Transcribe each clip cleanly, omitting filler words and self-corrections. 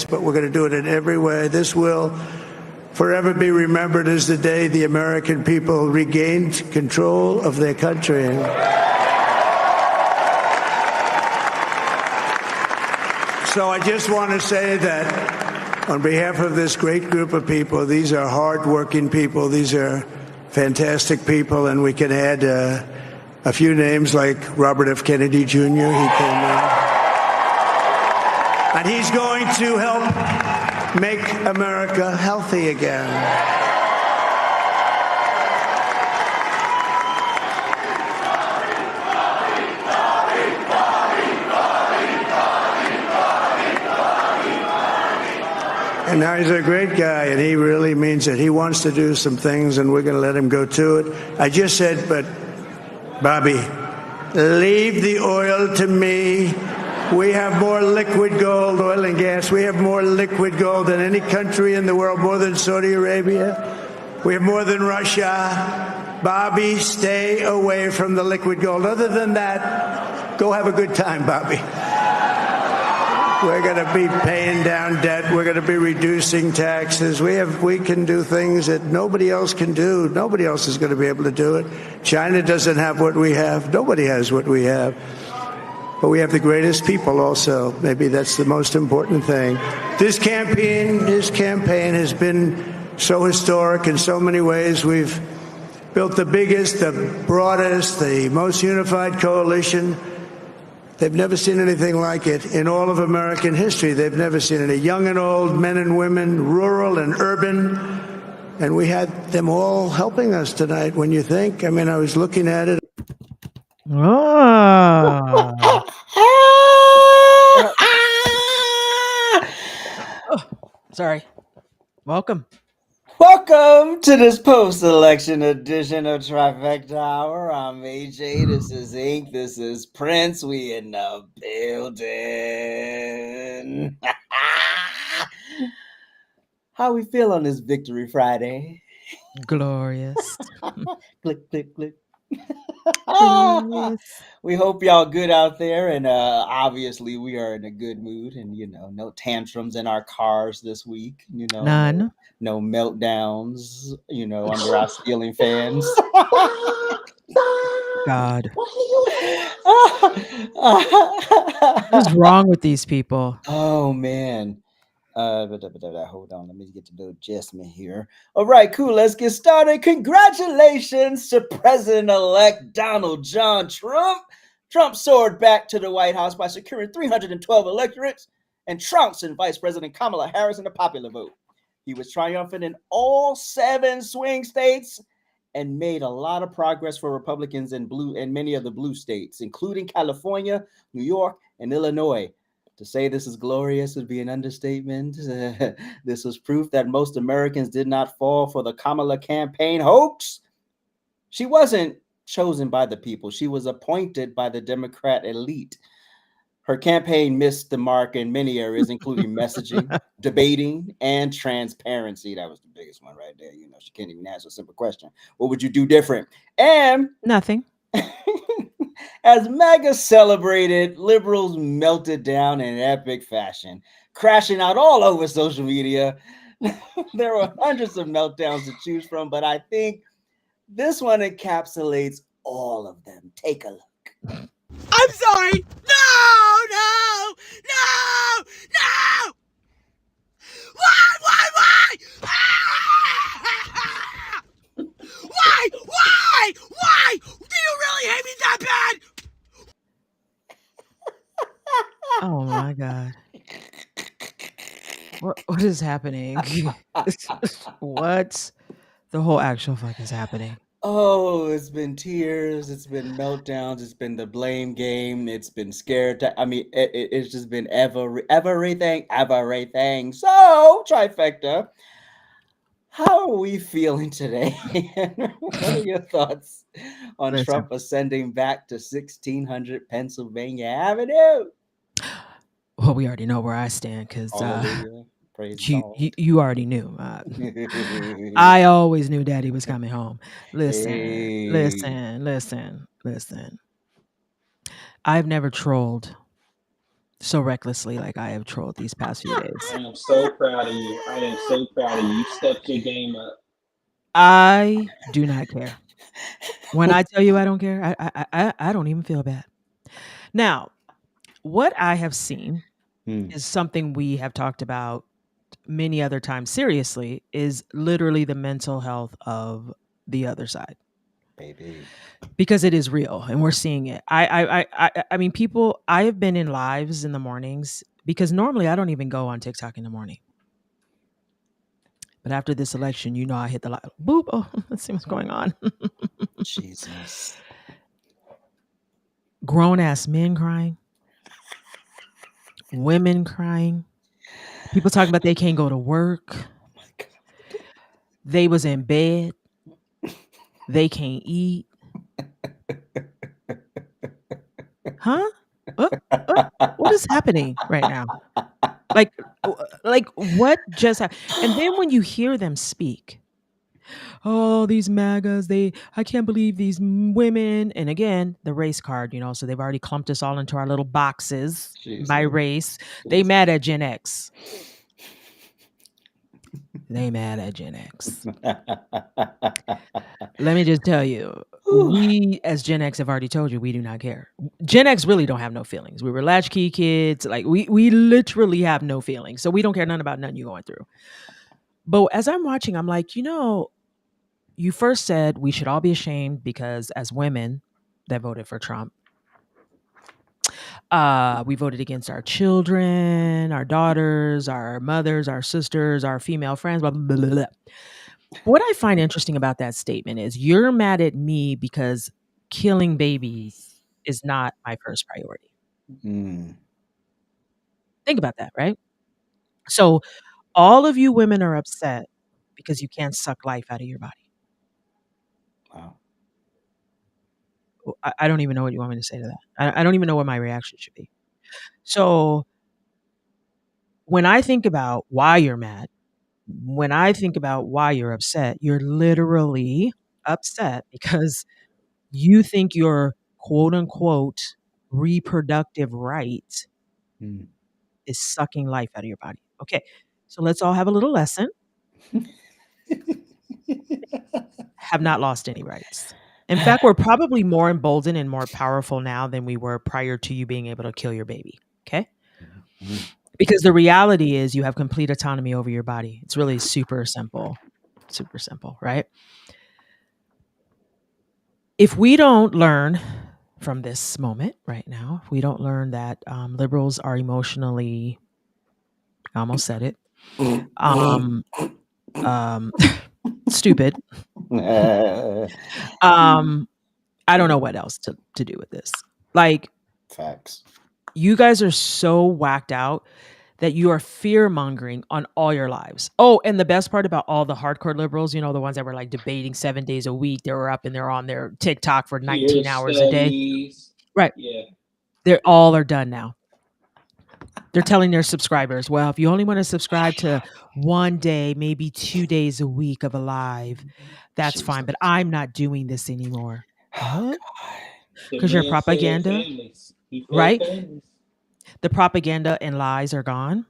But we're going to do it in every way. This will forever be remembered as the day the American people regained control of their country. So I just want to say that on behalf of this great group of people, these are hardworking people. These are fantastic people. And we can add a few names like Robert F. Kennedy Jr. He came in. And he's going to help make America healthy again. And now he's a great guy, and he really means it. He wants to do some things, and we're going to let him go to it. I just said, but, Bobby, leave the oil to me. We have more liquid gold, oil and gas. We have more liquid gold than any country in the world, more than Saudi Arabia. We have more than Russia. Bobby, stay away from the liquid gold. Other than that, go have a good time, Bobby. We're going to be paying down debt. We're going to be reducing taxes. We can do things that nobody else can do. Nobody else is going to be able to do it. China doesn't have what we have. Nobody has what we have. But we have the greatest people also. Maybe that's the most important thing. This campaign has been so historic in so many ways. We've built the biggest, the broadest, the most unified coalition. They've never seen anything like it in all of American history. They've never seen it. Young and old, men and women, rural and urban. And we had them all helping us tonight. When you think, I mean, I was looking at it. Oh, sorry. Welcome to this post-election edition of Trifecta Hour. I'm AJ. This is Ink. This is Prince. We in the building. How we feel on this Victory Friday? glorious. Click, click, click. Glorious. We hope y'all good out there, and obviously we are in a good mood, and no tantrums in our cars this week. None. No meltdowns. Under our ceiling fans. God. What's wrong with these people? Oh man. Hold on, let me get to the adjustment here. All right, cool. Let's get started. Congratulations to President-elect Donald John Trump. Trump soared back to the White House by securing 312 electorates and trounced Vice President Kamala Harris in the popular vote. He was triumphant in all 7 swing states and made a lot of progress for Republicans in many of the blue states, including California, New York, and Illinois. To say this is glorious would be an understatement. This was proof that most Americans did not fall for the Kamala campaign hoax. She wasn't chosen by the people. She was appointed by the Democrat elite. Her campaign missed the mark in many areas, including messaging, debating, and transparency. That was the biggest one right there. She can't even answer a simple question. What would you do different? And nothing. As MAGA celebrated, liberals melted down in epic fashion, crashing out all over social media. There were hundreds of meltdowns to choose from, but I think this one encapsulates all of them. Take a look. I'm sorry. No! Why? Why? Do you really hate me that bad? Oh my God. What is happening? What the whole actual fuck is happening? Oh, it's been tears, it's been meltdowns, it's been the blame game, it's been I mean, it's just been everything. So, trifecta, how are we feeling today? What are your thoughts on Listen. Trump ascending back to 1600 Pennsylvania Avenue? Well, we already know where I stand because Hallelujah. Praise you, God. you you already knew. I always knew Daddy was coming home. Listen, Hey. listen. I've never trolled so recklessly like I have trolled these past few days. I am so proud of you. I am so proud of you. You stepped your game up. I do not care. When I tell you I don't care, I don't even feel bad. Now, what I have seen is something we have talked about many other times seriously, is literally the mental health of the other side. Baby. Because it is real and we're seeing it. I mean, people, I have been in lives in the mornings because normally I don't even go on TikTok in the morning. But after this election, you know, I hit the light. Boop. Oh, let's see what's going on. Jesus. Grown ass men crying, women crying, people talking about they can't go to work. Oh my God. They was in bed. They can't eat. Huh? What is happening right now? Like what just happened? And then when you hear them speak, oh, these MAGAs, I can't believe these women. And again, the race card, you know, so they've already clumped us all into our little boxes by Jesus. race. They mad at Gen X. They mad at Gen X. Let me just tell you, we as Gen X have already told you we do not care. Gen X really don't have no feelings. We were latchkey kids. Like we literally have no feelings. So we don't care nothing about nothing you're going through. But as I'm watching, I'm like, you know, you first said we should all be ashamed because as women that voted for Trump, we voted against our children, our daughters, our mothers, our sisters, our female friends, blah, blah, blah, blah. What I find interesting about that statement is you're mad at me because killing babies is not my first priority. Think about that, right? So all of you women are upset because you can't suck life out of your body. Wow. I don't even know what you want me to say to that. I don't even know what my reaction should be. So when I think about why you're mad, when I think about why you're upset, you're literally upset because you think your quote unquote reproductive right is sucking life out of your body. Okay. So let's all have a little lesson. Have not lost any rights. In fact, we're probably more emboldened and more powerful now than we were prior to you being able to kill your baby. Okay. Because the reality is you have complete autonomy over your body. It's really super simple, right? If we don't learn from this moment right now, if we don't learn that liberals are emotionally, I almost said it, stupid. I don't know what else to do with this. Like, Facts. you guys are so whacked out that you are fear mongering on all your lives. Oh, and the best part about all the hardcore liberals, you know, the ones that were like debating 7 days a week, they were up and they're on their TikTok for 19 hours a day. Right. Yeah. They're all are done now. They're telling their subscribers, well, if you only want to subscribe to 1 day, maybe 2 days a week of a live, that's fine. But I'm not doing this anymore. What? Because your propaganda, right? The propaganda and lies are gone.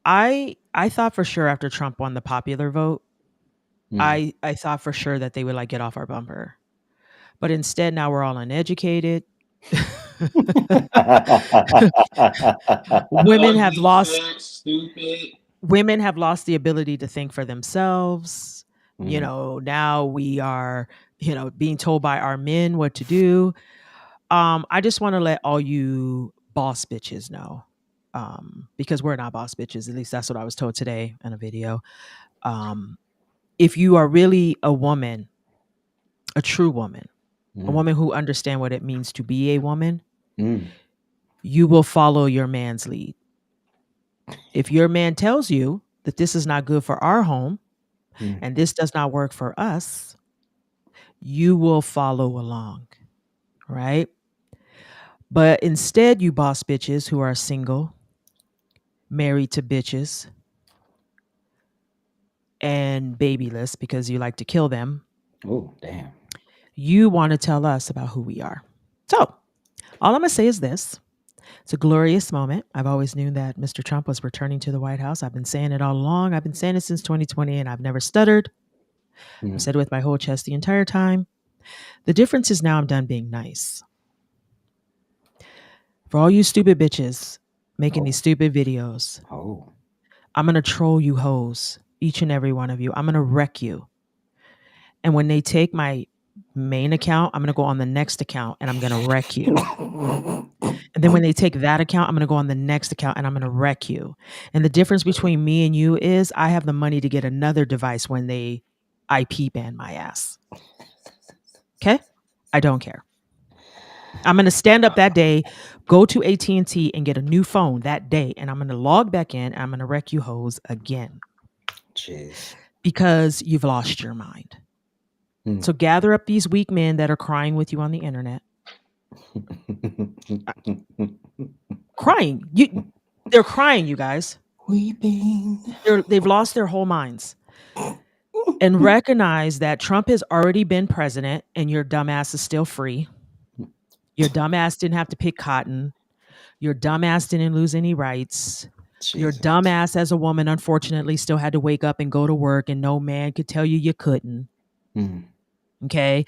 I thought for sure after Trump won the popular vote, I thought for sure that they would like get off our bumper. But instead now we're all uneducated. Women have lost the ability to think for themselves. You know, now we are, you know, being told by our men what to do. I just want to let all you boss bitches know. Because we're not boss bitches, at least that's what I was told today in a video. If you are really a woman a true woman, a woman who understands what it means to be a woman, you will follow your man's lead. If your man tells you that this is not good for our home and this does not work for us, you will follow along, right? But instead, you boss bitches who are single, married to bitches, and babyless because you like to kill them, Oh, damn. you want to tell us about who we are. So, all I'm going to say is this. It's a glorious moment. I've always knew that Mr. Trump was returning to the White House. I've been saying it all along. I've been saying it since 2020, and I've never stuttered. I've said it with my whole chest the entire time. The difference is now I'm done being nice. For all you stupid bitches making these stupid videos, I'm going to troll you hoes, each and every one of you. I'm going to wreck you. And when they take my main account, I'm going to go on the next account and I'm going to wreck you. And then when they take that account, I'm going to go on the next account and I'm going to wreck you. And the difference between me and you is I have the money to get another device when they IP ban my ass. Okay? I don't care. I'm going to stand up that day, go to AT&T and get a new phone that day. And I'm going to log back in and I'm going to wreck you hoes again. Jeez. Because you've lost your mind. So gather up these weak men that are crying with you on the internet. Crying. They're crying, you guys. Weeping. They've lost their whole minds. And recognize that Trump has already been president and your dumbass is still free. Your dumbass didn't have to pick cotton. Your dumbass didn't lose any rights. Jesus. Your dumbass as a woman, unfortunately, still had to wake up and go to work and no man could tell you couldn't. Okay?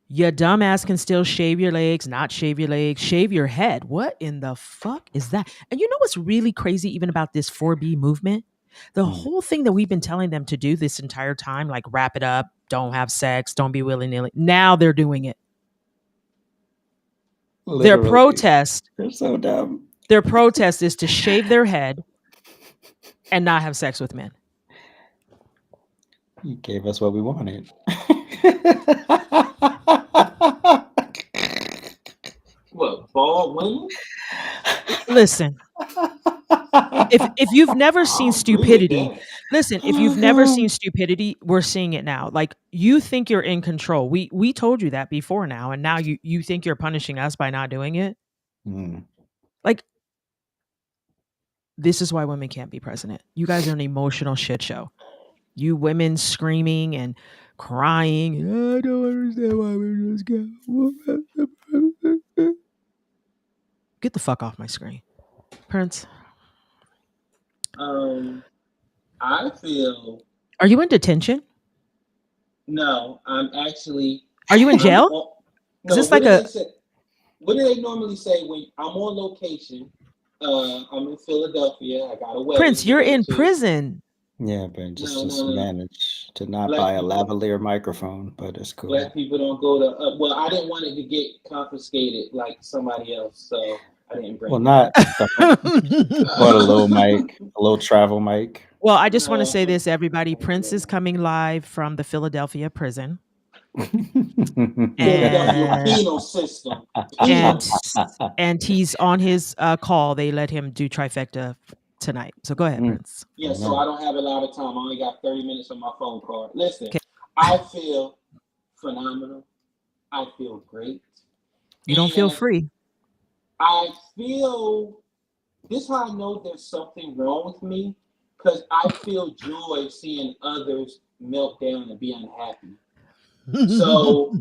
Your dumbass can still shave your legs, not shave your legs, shave your head. What in the fuck is that? And you know what's really crazy even about this 4B movement? The whole thing that we've been telling them to do this entire time, like wrap it up, don't have sex, don't be willy-nilly. Now they're doing it. Literally. Their protest. They're so dumb. Their protest is to shave their head and not have sex with men. You gave us what we wanted. What, bald women? Listen. If you've never seen stupidity, listen, if you've never seen stupidity, we're seeing it now. Like, you think you're in control. We told you that before now, and now you think you're punishing us by not doing it. Like, this is why women can't be president. You guys are an emotional shit show. You women screaming and crying. I don't understand why we just get the fuck off my screen, Prince. I feel. Are you in detention? No, I'm actually. Are you in jail? No. Is this like a? What do they normally say when I'm on location? I'm in Philadelphia. I got a wedding. Prince, you're in prison. Yeah, but just manage to not buy a lavalier microphone, but it's cool. Black people don't go to. Well, I didn't want it to get confiscated like somebody else, so I didn't bring. Well, not. But a little mic, a little travel mic. Well, I just want to say this, everybody. Prince is coming live from the Philadelphia prison. Penal system. And he's on his call. They let him do Trifecta tonight. So go ahead, Prince. Yeah, so I don't have a lot of time. I only got 30 minutes on my phone card. Listen, I feel phenomenal. I feel great. You don't feel free. I feel, this is how I know there's something wrong with me, because I feel joy seeing others melt down and be unhappy. So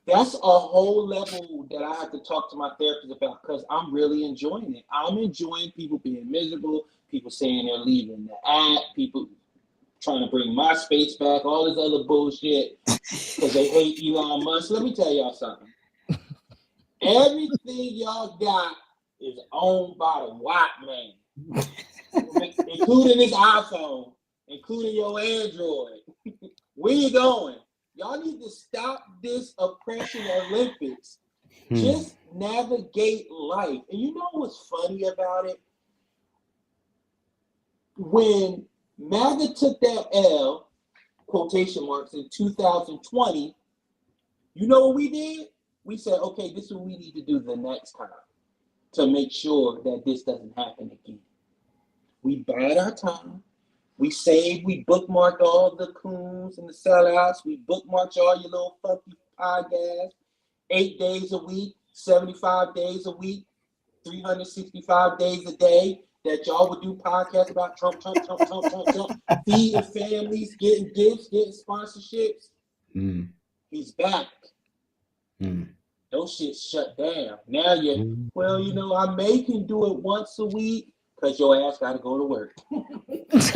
that's a whole level that I have to talk to my therapist about, because I'm really enjoying it. I'm enjoying people being miserable, people saying they're leaving the app, people trying to bring my space back, all this other bullshit because they hate Elon Musk. Let me tell y'all something. Everything y'all got is owned by the white man, including this iPhone, including your Android. Where you going? Y'all need to stop this oppression Olympics. Just navigate life. And you know what's funny about it? When MAGA took that L, quotation marks, in 2020, you know what we did? We said, okay, this is what we need to do the next time to make sure that this doesn't happen again. We bide our time. We saved, we bookmarked all the coons and the sellouts. We bookmarked all your little funky podcasts. 8 days a week, 75 days a week, 365 days a day that y'all would do podcasts about Trump, feeding families, getting gifts, getting sponsorships. He's back. Those shit shut down. Now well, I may can do it once a week because your ass got to go to work. You can't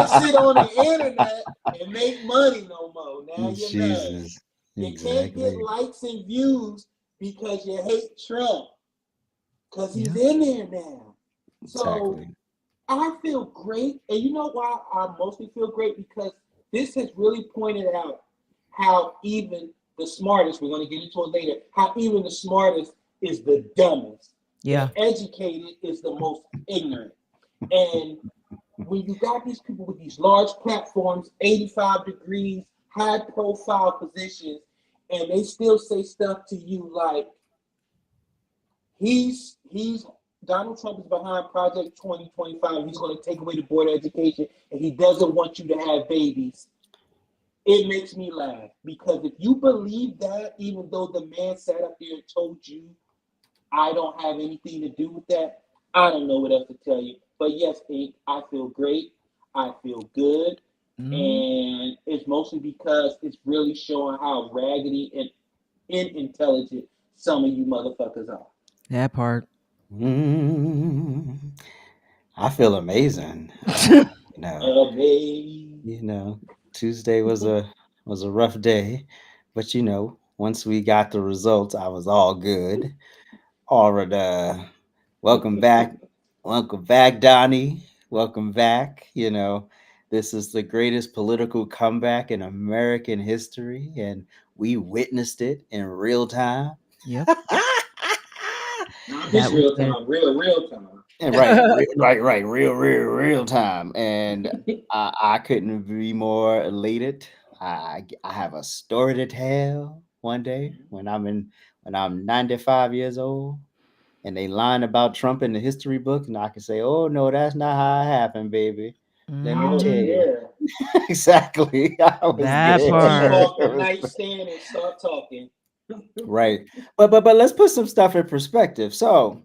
sit on the internet and make money no more. Now you're mad. You can't get likes and views because you hate Trump because he's in there now. So I feel great. And you know why I mostly feel great? Because this has really pointed out how even the smartest, we're going to get into it later, how even the smartest is the dumbest. Yeah. The educated is the most ignorant. And when you got these people with these large platforms, 85 degrees, high profile positions, and they still say stuff to you like, he's Donald Trump is behind Project 2025. He's going to take away the board of education, and he doesn't want you to have babies. It makes me laugh because if you believe that, even though the man sat up there and told you, I don't have anything to do with that, I don't know what else to tell you. But yes, Ink, I feel great. I feel good. And it's mostly because it's really showing how raggedy and unintelligent some of you motherfuckers are. That part. I feel amazing. Amazing. Tuesday was a rough day, but once we got the results, I was all good. All right, welcome back, Donnie. Welcome back. This is the greatest political comeback in American history, and we witnessed it in real time. Yep. Not just real time, real time. And right, real time. And I couldn't be more elated. I have a story to tell one day when I'm 95 years old, and they line about Trump in the history book, and I can say, "Oh no, that's not how it happened, baby." Let me tell you. Exactly. That Keep part. off the nightstand and start talking. Right. But let's put some stuff in perspective. So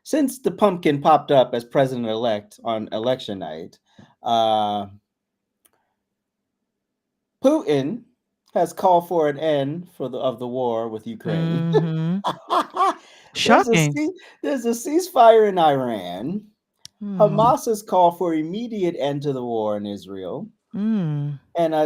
since the pumpkin popped up as president-elect on election night, Putin has called for an end of the war with Ukraine. Shocking. There's a ceasefire in Iran. Hamas has called for immediate end to the war in Israel. And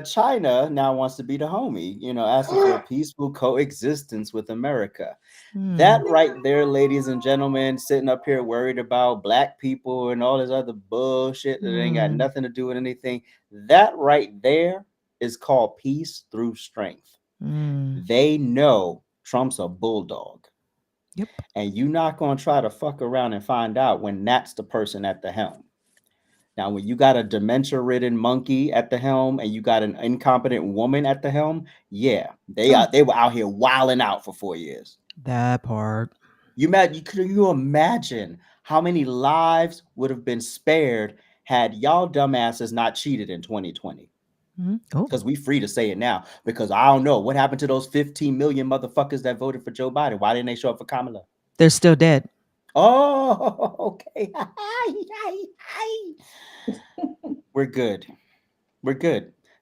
China now wants to be the homie, asking for a peaceful coexistence with America. That right there, ladies and gentlemen, sitting up here worried about black people and all this other bullshit that ain't got nothing to do with anything. That right there is called peace through strength. They know Trump's a bulldog. Yep. And you're not going to try to fuck around and find out when that's the person at the helm. Now, when you got a dementia-ridden monkey at the helm and you got an incompetent woman at the helm, yeah, they were out here wilding out for 4 years. That part. You imagine how many lives would have been spared had y'all dumbasses not cheated in 2020? Because we free to say it now. Because I don't know what happened to those 15 million motherfuckers that voted for Joe Biden. Why didn't they show up for Kamala? They're still dead. Oh, okay. We're good.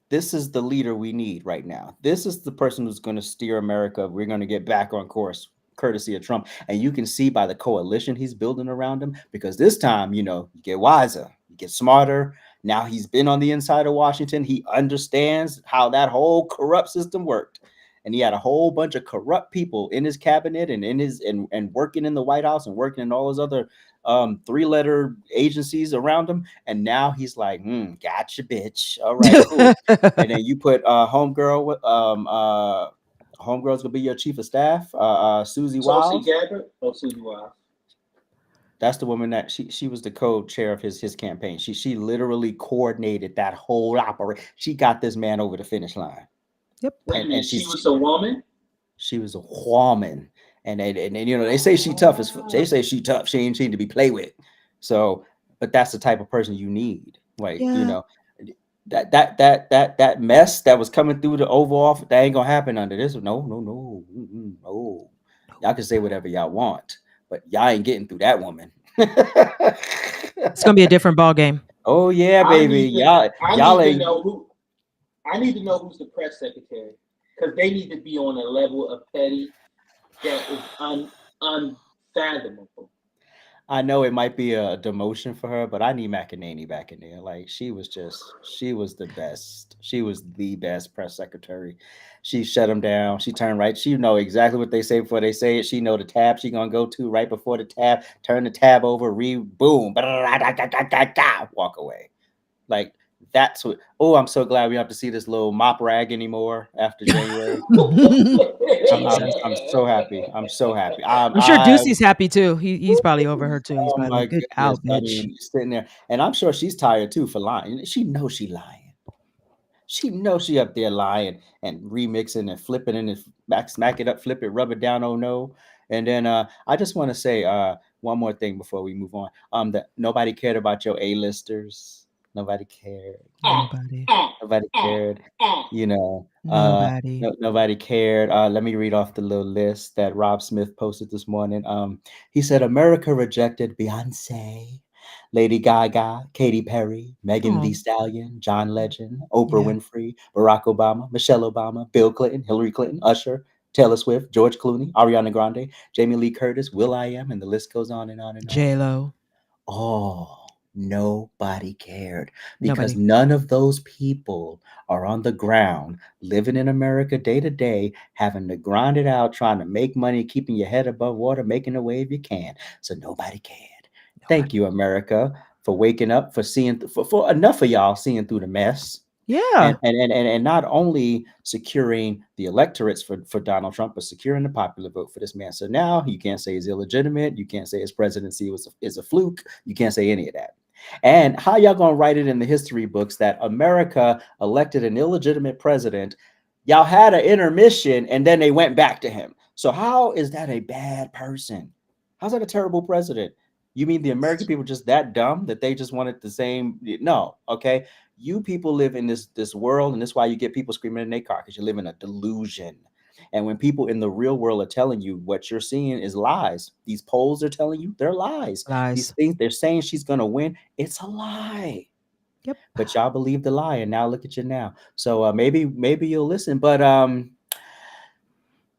This is the leader we need right now. This is the person who's going to steer America. We're going to get back on course, courtesy of Trump. And you can see by the coalition he's building around him, because this time, you get wiser, you get smarter. Now he's been on the inside of Washington. He understands how that whole corrupt system worked. And he had a whole bunch of corrupt people in his cabinet and and working in the White House and working in all his other 3-letter agencies around him. And now he's like, gotcha, bitch. All right, cool. And then you put homegirl's gonna be your chief of staff, Susie Wiles. Gabbard or Susie Wiles? That's the woman that she was the co-chair of his campaign. She literally coordinated that whole operation. She got this man over the finish line. Yep. Wait a minute, And she was a woman? She was a woman. And they say she tough they say she tough. She ain't to be played with. So, but that's the type of person you need. Like, Yeah. that mess that was coming through the Oval Office, that ain't gonna happen under this. No. Y'all can say whatever y'all want, but y'all ain't getting through that woman. It's gonna be a different ball game. Oh yeah, baby. Y'all ain't. I need to know who's the press secretary, because they need to be on a level of petty that is unfathomable. I know it might be a demotion for her, but I need McEnany back in there. Like, she was the best. She was the best press secretary. She shut them down. She turned right. She know exactly what they say before they say it. She know the tab she gonna go to right before the tab. Turn the tab over. Boom. Walk away. Like, that's what. Oh, I'm so glad we don't have to see this little mop rag anymore after January. I'm so happy. I'm so happy. I'm sure Ducey's happy too. He's probably over her too. He's Oh probably my like, good goodness. out, bitch. Sitting there. And I'm sure she's tired too for lying. She knows she lying. She knows she up there lying and remixing and flipping and smack it up, flip it, rub it down. Oh no. And then I just want to say one more thing before we move on. That nobody cared about your A-listers. Nobody cared. Nobody cared. You know, Nobody. nobody cared. Let me read off the little list that Rob Smith posted this morning. He said America rejected Beyonce, Lady Gaga, Katy Perry, Megan Thee Stallion, John Legend, Oprah Winfrey, Barack Obama, Michelle Obama, Bill Clinton, Hillary Clinton, Usher, Taylor Swift, George Clooney, Ariana Grande, Jamie Lee Curtis, Will.i.am, and the list goes on and on and on. J-Lo. Oh, nobody cared, because none of those people are on the ground living in America day to day, having to grind it out, trying to make money, keeping your head above water, making a way if you can. So nobody cared. Thank you, America, for waking up, for seeing for enough of y'all seeing through the mess. Yeah. And not only securing the electorates for Donald Trump, but securing the popular vote for this man. So now you can't say he's illegitimate. You can't say his presidency is a fluke. You can't say any of that. And how y'all gonna write it in the history books that America elected an illegitimate president? Y'all had an intermission and then they went back to him. So how is that a bad person? How's that a terrible president? You mean the American people just that dumb that they just wanted the same? No, okay. You people live in this world, and that's why you get people screaming in their car, because you live in a delusion. And when people in the real world are telling you what you're seeing is lies, these polls are telling you they're lies. These things they're saying she's gonna win, it's a lie. Yep. But y'all believe the lie, and now look at you now. So maybe you'll listen. But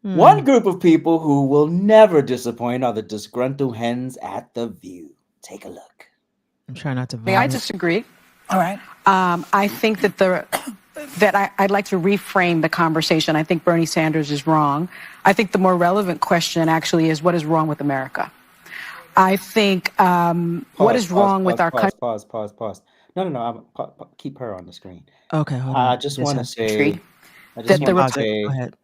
one group of people who will never disappoint are the disgruntled hens at The View. Take a look. I'm trying not to vomit. May I disagree? All right. I think that I'd like to reframe the conversation. I think Bernie Sanders is wrong. I think the more relevant question actually is, what is wrong with America? I think what is wrong with our country? Pause. No. Keep her on the screen. Okay, hold on. I just want to say, Go ahead.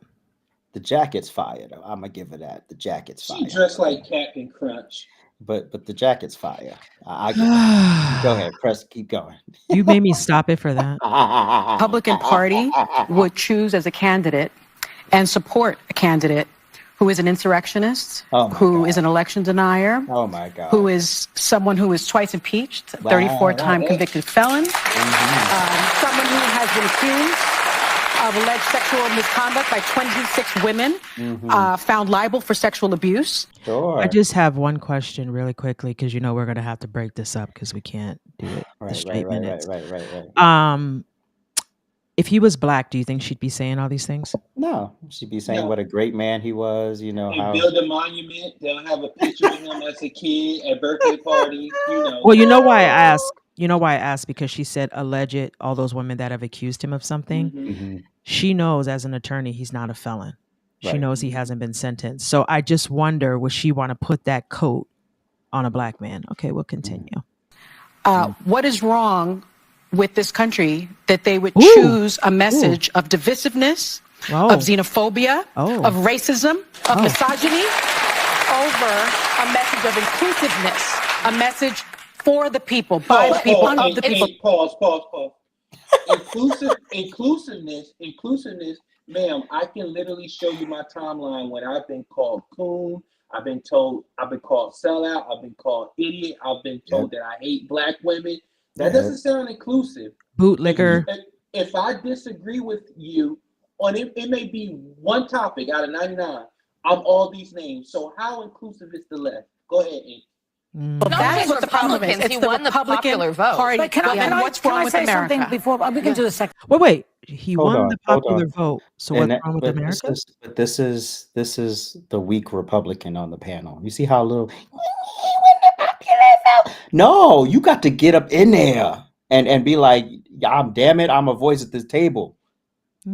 The jacket's fire, though. I'm gonna give her that. The jacket's fire. She dressed like Captain Crunch. But the jacket's fire. Go ahead, keep going. You made me stop it for that. Republican Party would choose as a candidate and support a candidate who is an insurrectionist, who is an election denier, oh my God, who is someone who is twice impeached, 34-time convicted felon, someone who has been accused of alleged sexual misconduct by 26 women, found liable for sexual abuse. Sure. I just have one question really quickly, because we're going to have to break this up because we can't do it in straight minutes. Right. If he was black, do you think she'd be saying all these things? No, she'd be saying what a great man he was. They build a monument. They'll have a picture of him as a kid at birthday party. Well, you know why I ask? Because she said alleged, all those women that have accused him of something. Mm-hmm. She knows as an attorney he's not a felon. She knows he hasn't been sentenced. So I just wonder, would she want to put that coat on a black man? Okay, we'll continue. What is wrong with this country that they would choose a message of divisiveness, of xenophobia, of racism, of misogyny over deliver a message of inclusiveness, a message for the people, by the people, of the people. Pause. Inclusiveness, ma'am. I can literally show you my timeline when I've been called coon. I've been called sellout. I've been called idiot. I've been told that I hate black women. That doesn't sound inclusive. Bootlicker. If I disagree with you on it, it may be one topic out of 99. I'm all these names. So how inclusive is the left? Go ahead, Amy. Well, that's what the problem is. It's the Republican Party. But can I say something before we can do the second? Wait. He Hold won on, the hold popular on. vote. So And what's wrong with America? This is the weak Republican on the panel. You see how little no, you got to get up in there and be like, yeah, damn it, I'm a voice at this table.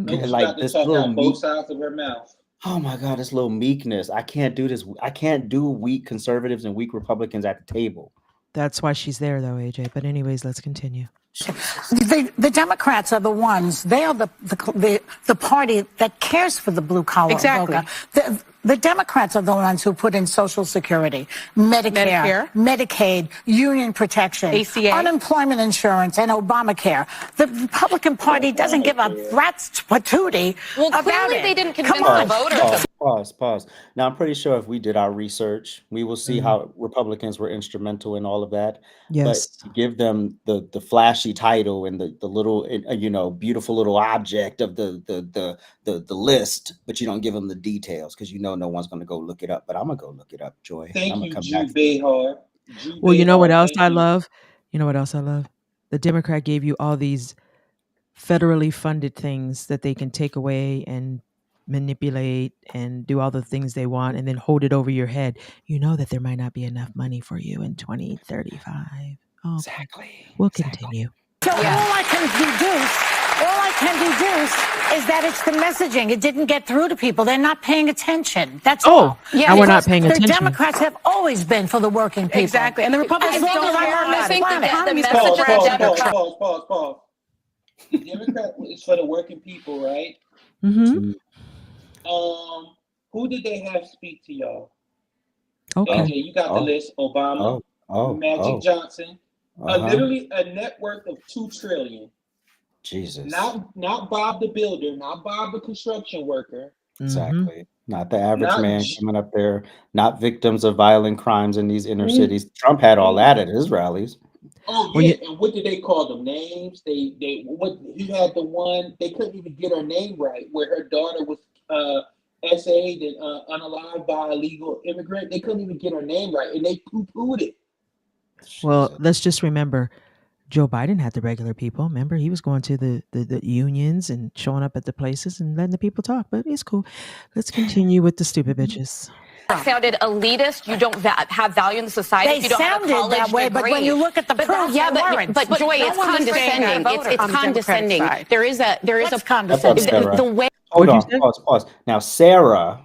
She's Like got to this talk little out both sides of her mouth. Oh my God, this little meekness. I can't do this. I can't do weak conservatives and weak Republicans at the table. That's why she's there, though, AJ. But anyways, let's continue. The Democrats are the ones. They are the party that cares for the blue collar Exactly. voter. The Democrats are the ones who put in Social Security, Medicare, Medicaid, union protection, ACA, unemployment insurance, and Obamacare. The Republican Party doesn't give a rat's patootie about clearly it. they didn't convince the voters. Pause. Now, I'm pretty sure if we did our research, we will see how Republicans were instrumental in all of that. Yes. But to give them the flashy title and the little, beautiful little object of the list, but you don't give them the details because no one's going to go look it up. But I'm going to go look it up, Joy. Thank I'm you, gonna come Drew back. Behar. Well, you know what else I love? You know what else I love? The Democrat gave you all these federally funded things that they can take away and manipulate and do all the things they want and then hold it over your head. You know that there might not be enough money for you in 2035. Oh, Exactly. we'll continue. So all I can deduce is that it's the messaging. It didn't get through to people. They're not paying attention. That's all. Yeah, we're not paying attention. The Democrats have always been for the working people. Exactly. And the Republicans As long don't as I'm care on about this it. planet. The message of the Democrats. Pause. The Democrat is for the working people, right? Mm-hmm. Who did they have speak to y'all? Okay. AJ, you got the list. Obama, Magic Johnson, literally a net worth of $2 trillion. Jesus. Not Bob the builder, not Bob the construction worker. Exactly. Not the average man coming up there, not victims of violent crimes in these inner cities. Trump had all that at his rallies. Oh yeah, and what did they call them? Names? He had the one they couldn't even get her name right, where her daughter was SA'd and unalived by a legal immigrant. They couldn't even get her name right, and they poo-pooed it. Well, let's just remember, Joe Biden had the regular people. Remember, he was going to the unions and showing up at the places and letting the people talk. But it's cool. Let's continue with the stupid bitches. Sounded elitist. You don't have value in the society. They if you don't have a sounded college that way, degree. but when you look at the proof, but Joy, it's condescending. It's condescending. There is a condescending. The way. Hold on, pause. Now, Sarah,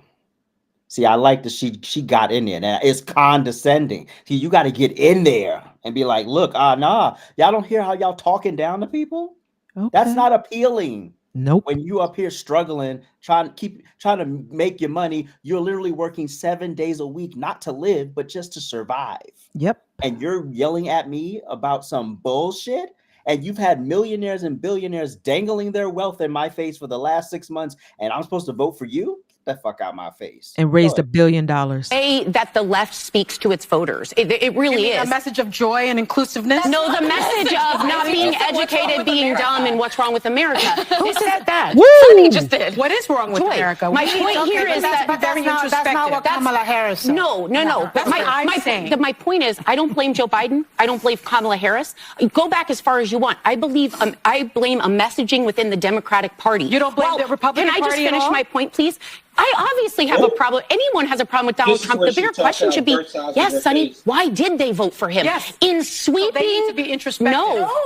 see, I like that she got in there. Now, it's condescending. See, you got to get in there and be like, look, nah, y'all don't hear how y'all talking down to people? Okay. That's not appealing. Nope. When you up here struggling, trying to make your money, you're literally working 7 days a week, not to live, but just to survive. Yep. And you're yelling at me about some bullshit? And you've had millionaires and billionaires dangling their wealth in my face for the last 6 months, and I'm supposed to vote for you? Get the fuck out my face. And raised $1 billion. That the left speaks to its voters. It really is. A message of joy and inclusiveness? No, the message of not being educated, being dumb, and what's wrong with America. Who said that? Somebody just did. What is wrong with Joy. America? My point here is that That's not what Kamala Harris said. No. That's what I'm saying. My point is, I don't blame Joe Biden. I don't blame Kamala Harris. Go back as far as you want. I blame a messaging within the Democratic Party. You don't blame the Republican Party Can I just at finish all? my point, please? I obviously have a problem. Anyone has a problem with Donald Trump. The bigger question should be, yes, Sonny, why did they vote for him? Yes. In sweeping. So they need to be introspective.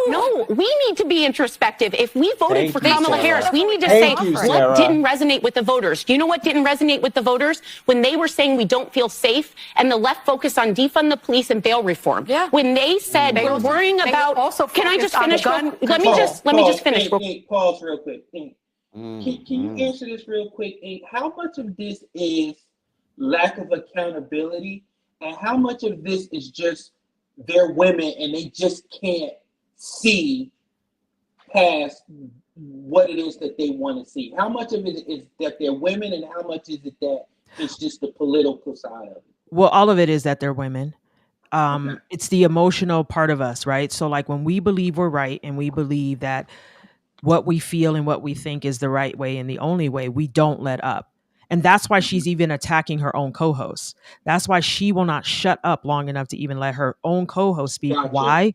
No. We need to be introspective. If we voted for Kamala Sarah. Harris, we need to Thank say you, what Sarah. didn't resonate with the voters. Do you know what didn't resonate with the voters? When they were saying we don't feel safe and the left focused on defund the police and bail reform. Yeah. When they said we're worrying about. also Can I just focused on finish? the gun Let me just finish. Pause real quick. Can you answer this real quick? How much of this is lack of accountability, and how much of this is just they're women and they just can't see past what it is that they want to see? How much of it is that they're women, and how much is it that it's just the political side of it? Well, all of it is that they're women. Okay. It's the emotional part of us, right? So like when we believe we're right and we believe that what we feel and what we think is the right way and the only way, we don't let up. And that's why she's even attacking her own co-host. That's why she will not shut up long enough to even let her own co-host speak. Gotcha. Why?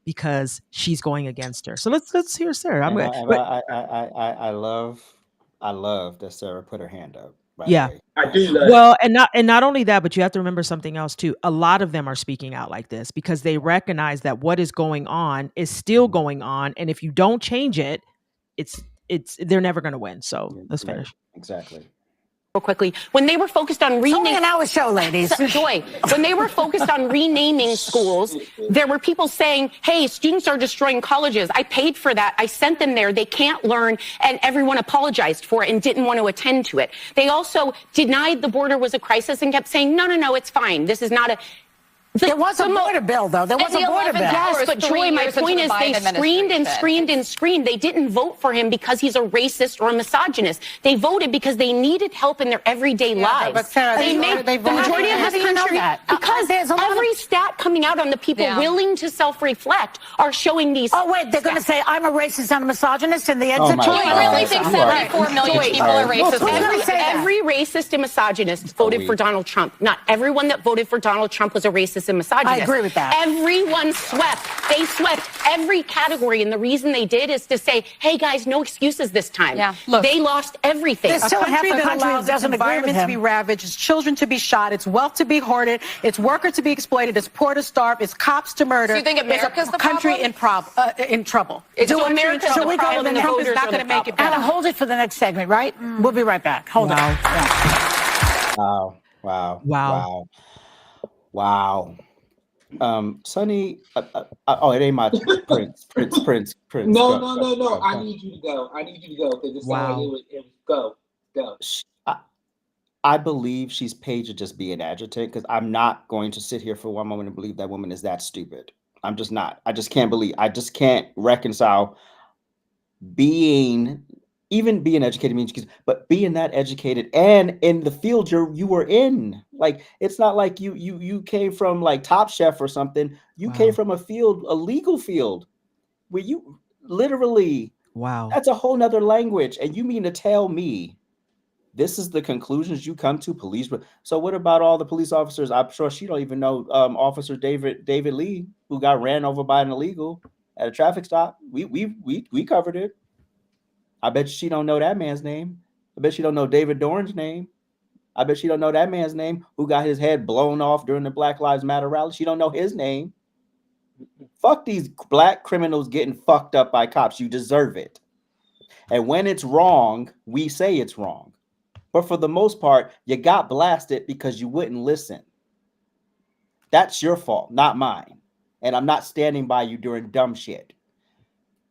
Because she's going against her. So let's hear Sarah. I love that Sarah put her hand up. By Yeah. the way. I do love Well, and not only that, but you have to remember something else too. A lot of them are speaking out like this because they recognize that what is going on is still going on, and if you don't change it, it's they're never going to win. So let's Right. finish. Exactly. Real quickly, when they were focused on It's only renaming an hour show, ladies. Joy, when they were focused on renaming schools, there were people saying, hey, students are destroying colleges. I paid for that. I sent them there. They can't learn. And everyone apologized for it and didn't want to attend to it. They also denied the border was a crisis and kept saying, no, it's fine. This is not a... There was a border bill, though. There was a border bill. Yes, but Joy, my point is they screened and screened and screened. They didn't vote for him because he's a racist or a misogynist. They voted because they needed help in their everyday lives. But Sarah, they made the majority of this country because every stat coming out on the people willing to self-reflect are showing these. Oh wait, they're going to say I'm a racist and a misogynist, and the exit. Joy, I really think 74 million people are racist. Every racist and misogynist voted for Donald Trump. Not everyone that voted for Donald Trump was a racist and misogynist. I agree with that. Everyone swept. They swept every category, and the reason they did is to say, "Hey guys, no excuses this time." Yeah, look, they lost everything. There's still half the country that allows its doesn't agree with environment to him. be ravaged, its children to be shot, its wealth to be hoarded, its worker to be exploited, its poor to starve, its cops to murder. So you think America's the country problem? in trouble? So America's so the we problem, and the Trump is voters not are going to the make it problem. Anna, hold it for the next segment, right? We'll be right back. Hold it. Wow. Sonny, it ain't my Prince. No. I need you to go because it sounded like it was go. I believe she's paid to just be an adjutant because I'm not going to sit here for one moment and believe that woman is that stupid. I'm just not. I just can't reconcile being educated means, but being that educated and in the field you were in. Like, it's not like you came from like Top Chef or something. You came from a legal field where you literally, that's a whole nother language. And you mean to tell me this is the conclusions you come to, police? So what about all the police officers? I'm sure she don't even know Officer David Lee, who got ran over by an illegal at a traffic stop. We covered it. I bet she don't know that man's name. I bet she don't know David Dorn's name. I bet she don't know that man's name who got his head blown off during the Black Lives Matter rally. She don't know his name. Fuck these black criminals getting fucked up by cops. You deserve it. And when it's wrong, we say it's wrong. But for the most part, you got blasted because you wouldn't listen. That's your fault, not mine. And I'm not standing by you during dumb shit.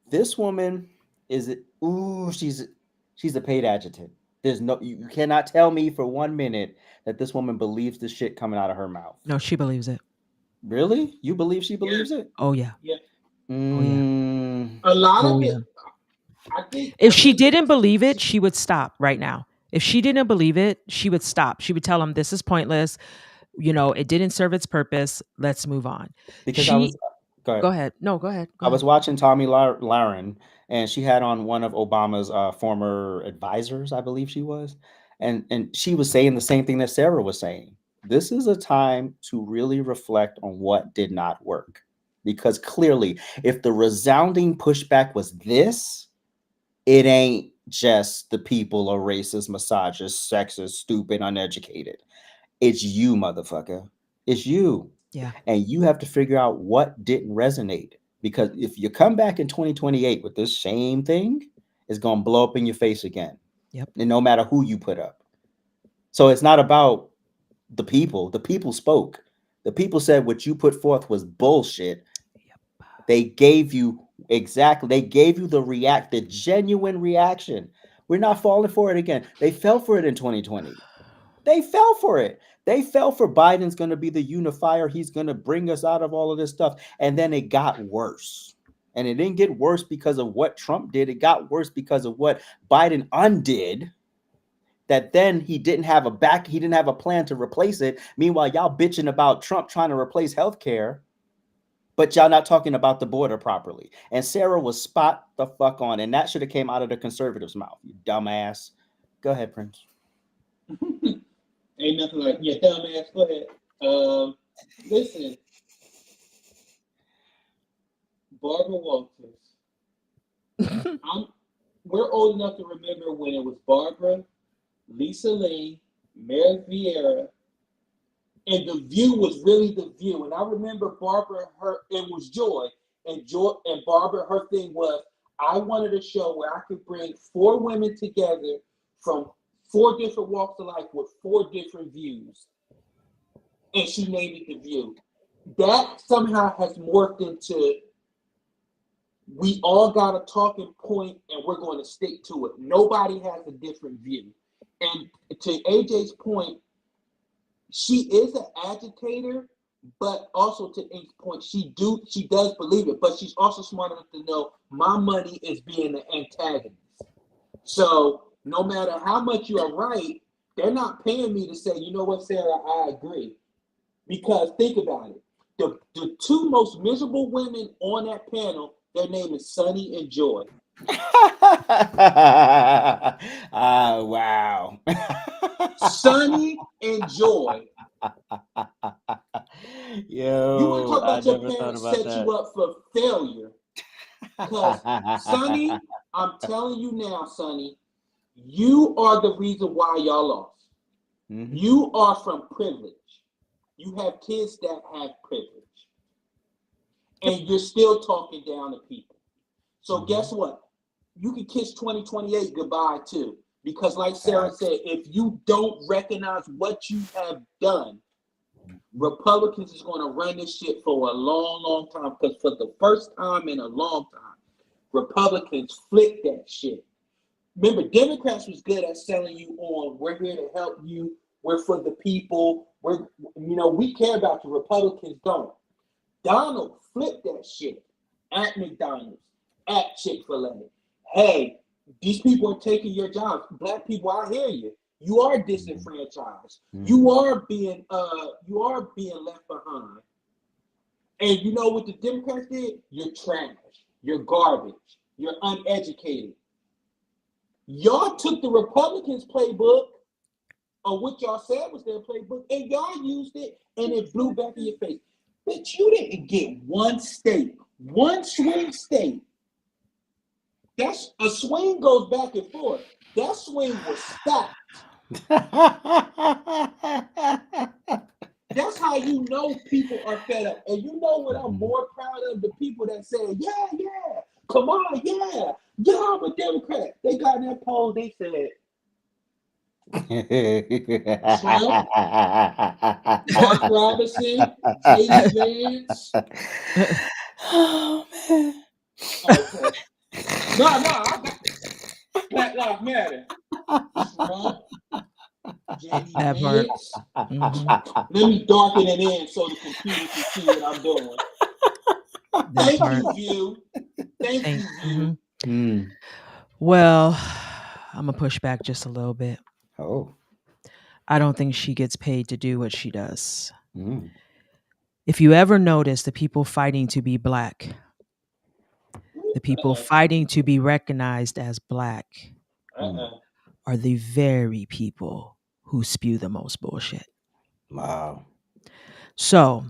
This woman she's a paid adjutant. There's you cannot tell me for 1 minute that this woman believes the shit coming out of her mouth. No, she believes it. Really? You believe she believes it? Oh yeah. Yeah. A lot of it. I think if she didn't believe it, she would stop right now. If she didn't believe it, she would stop. She would tell him, this is pointless. It didn't serve its purpose. Let's move on. Because go ahead. No, go ahead. I was watching Tommy Lahren, and she had on one of Obama's former advisors, I believe she was. And she was saying the same thing that Sarah was saying. This is a time to really reflect on what did not work. Because clearly, if the resounding pushback was this, it ain't just the people are racist, misogynist, sexist, stupid, uneducated. It's you, motherfucker. It's you. Yeah. And you have to figure out what didn't resonate. Because if you come back in 2028 with this same thing, it's going to blow up in your face again. Yep. And no matter who you put up. So it's not about the people. The people spoke. The people said what you put forth was bullshit. Yep. They gave you the genuine reaction. We're not falling for it again. They fell for it in 2020. They fell for it. They fell for Biden's going to be the unifier. He's going to bring us out of all of this stuff. And then it got worse. And it didn't get worse because of what Trump did. It got worse because of what Biden undid. That then he didn't have a plan to replace it. Meanwhile, y'all bitching about Trump trying to replace healthcare, but y'all not talking about the border properly. And Sarah was spot the fuck on. And that should have came out of the conservatives' mouth, you dumbass. Go ahead, Prince. Ain't nothing like, yeah, dumbass, go ahead. Listen, Barbara Walters. We're old enough to remember when it was Barbara, Lisa Lee, Merrick Vieira, and The View was really The View. And I remember Barbara, it was Joy, and Barbara, her thing was, I wanted a show where I could bring 4 women together from 4 different walks of life with 4 different views. And she named it The View. That somehow has morphed into, we all got a talking point and we're going to stick to it. Nobody has a different view. And to AJ's point, she is an agitator, but also to Ink's point, she does believe it, but she's also smart enough to know my money is being the antagonist. So no matter how much you are right, they're not paying me to say, you know what, Sarah, I agree. Because think about it. The 2 most miserable women on that panel, their name is Sunny and Joy. Wow. Sunny and Joy. Yo, you want to talk about I your never thought parents about set that. you up for failure. Because Sunny, I'm telling you now, Sunny, you are the reason why y'all lost. Mm-hmm. You are from privilege. You have kids that have privilege. And you're still talking down to people. So guess what? You can kiss 2028 goodbye too. Because like Sarah said, if you don't recognize what you have done, Republicans is going to run this shit for a long, long time. Because for the first time in a long time, Republicans flipped that shit. Remember, Democrats was good at selling you on, we're here to help you, we're for the people, we care about you. Republicans don't. Donald flipped that shit at McDonald's, at Chick-fil-A. Hey, these people are taking your jobs. Black people, I hear you. You are disenfranchised. You are being left behind. And you know what the Democrats did? You're trash. You're garbage. You're uneducated. Y'all took the Republicans' playbook, or what y'all said was their playbook, and y'all used it, and it blew back in your face. Bitch, you didn't get one state, one swing state. That's a swing goes back and forth. That swing was stopped. That's how you know people are fed up. And you know what I'm more proud of? The people that say, yeah, come on, yeah, I'm a Democrat. They got in that poll, they said, Trump, Mark Robinson, J.D. Vance. Oh, man. Okay. No, I got Black Lives Matter. Trump, J.D. Vance. Let me darken it in so the computer can see what I'm doing. Thank you, View. Thank you, View. Well, I'm going to push back just a little bit. Oh. I don't think she gets paid to do what she does. If you ever notice the people fighting to be Black, the people fighting to be recognized as Black are the very people who spew the most bullshit. Wow. So,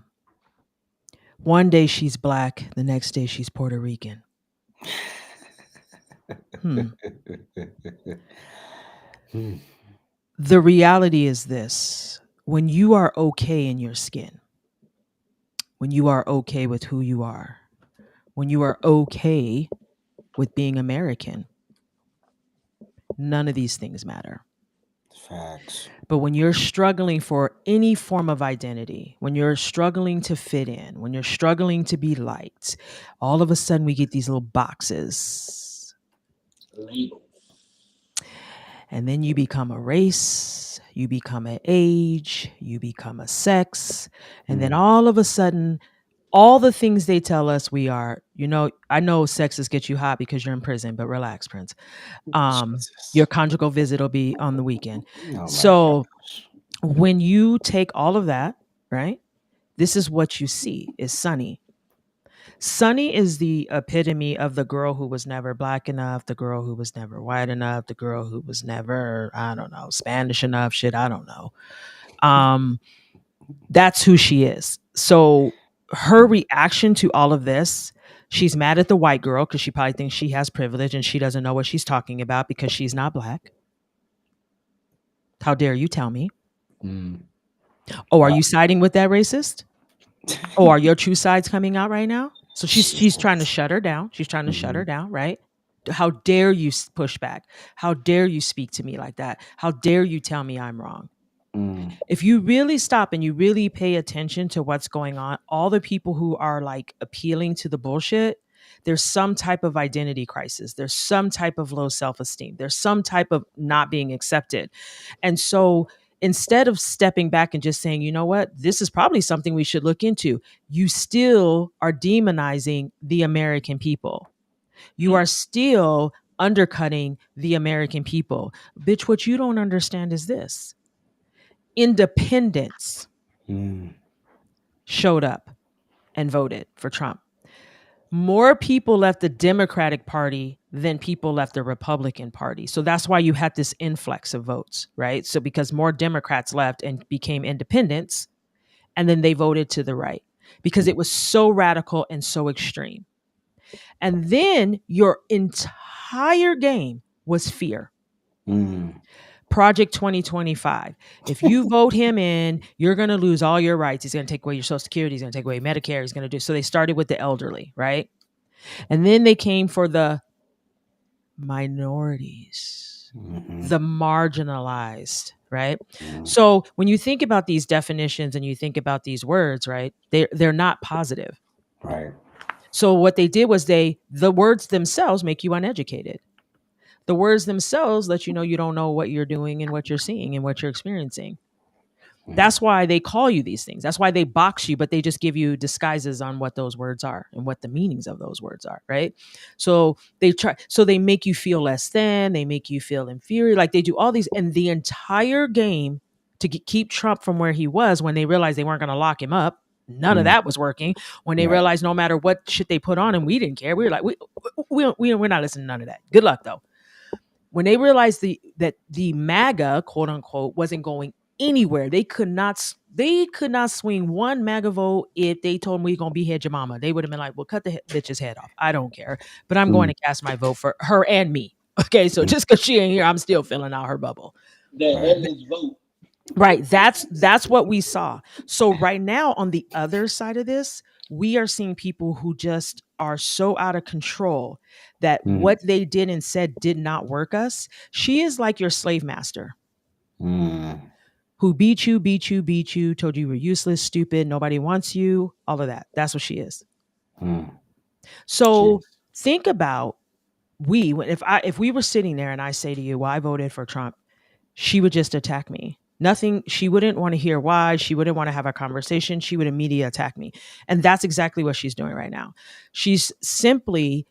one day she's Black, the next day she's Puerto Rican. The reality is this: when you are okay in your skin, when you are okay with who you are, when you are okay with being American, none of these things matter. Facts. But when you're struggling for any form of identity, when you're struggling to fit in, when you're struggling to be liked, all of a sudden we get these little boxes. Labels. And then you become a race, you become an age, you become a sex. And then all of a sudden, all the things they tell us we are, I know sexes get you hot because you're in prison, but relax, Prince. Your conjugal visit will be on the weekend. Oh, So when you take all of that, right? This is what you see is Sunny. Sunny is the epitome of the girl who was never black enough, the girl who was never white enough, the girl who was never, I don't know, Spanish enough, shit, I don't know. That's who she is. So her reaction to all of this, she's mad at the white girl because she probably thinks she has privilege and she doesn't know what she's talking about because she's not black. How dare you tell me? Oh, are you siding with that racist? Oh, are your true sides coming out right now? So she's trying to shut her down. She's trying to shut her down, right? How dare you push back? How dare you speak to me like that? How dare you tell me I'm wrong? If you really stop and you really pay attention to what's going on, all the people who are like appealing to the bullshit, there's some type of identity crisis. There's some type of low self-esteem. There's some type of not being accepted. And so instead of stepping back and just saying, you know what, this is probably something we should look into, you still are demonizing the American people. You are still undercutting the American people. Bitch, what you don't understand is this. Independents showed up and voted for Trump. More people left the Democratic Party than people left the Republican Party. So that's why you had this influx of votes, right? So because more Democrats left and became independents, and then they voted to the right because it was so radical and so extreme. And then your entire game was fear. Project 2025. If you vote him in, you're going to lose all your rights. He's going to take away your Social Security. He's going to take away Medicare. He's going to do. So they started with the elderly, right? And then they came for the minorities, the marginalized, right? So when you think about these definitions and you think about these words, right, they're not positive. Right. So what they did was the words themselves make you uneducated. The words themselves let you know you don't know what you're doing and what you're seeing and what you're experiencing. That's why they call you these things. That's why they box you, but they just give you disguises on what those words are and what the meanings of those words are, right? So they make you feel less than, they make you feel inferior, like they do all these, and the entire game to keep Trump from where he was when they realized they weren't going to lock him up. None of that was working. When they realized no matter what shit they put on him, we didn't care. We were like, we're not listening to none of that. Good luck though. When they realized that the MAGA, quote unquote, wasn't going anywhere, they could not swing one MAGA vote if they told them we're going to behead your mama. They would have been like, well, cut the bitch's head off. I don't care. But I'm going to cast my vote for her and me. Okay, so just because she ain't here, I'm still filling out her bubble. The headless vote. Right. That's what we saw. So right now on the other side of this, we are seeing people who just are so out of control that what they did and said did not work us. She is like your slave master who beat you, told you were useless, stupid, nobody wants you, all of that. That's what she is. So think about if we were sitting there and I say to you, well, I voted for Trump, she would just attack me. Nothing. She wouldn't want to hear why. She wouldn't want to have a conversation. She would immediately attack me. And that's exactly what she's doing right now. She's simply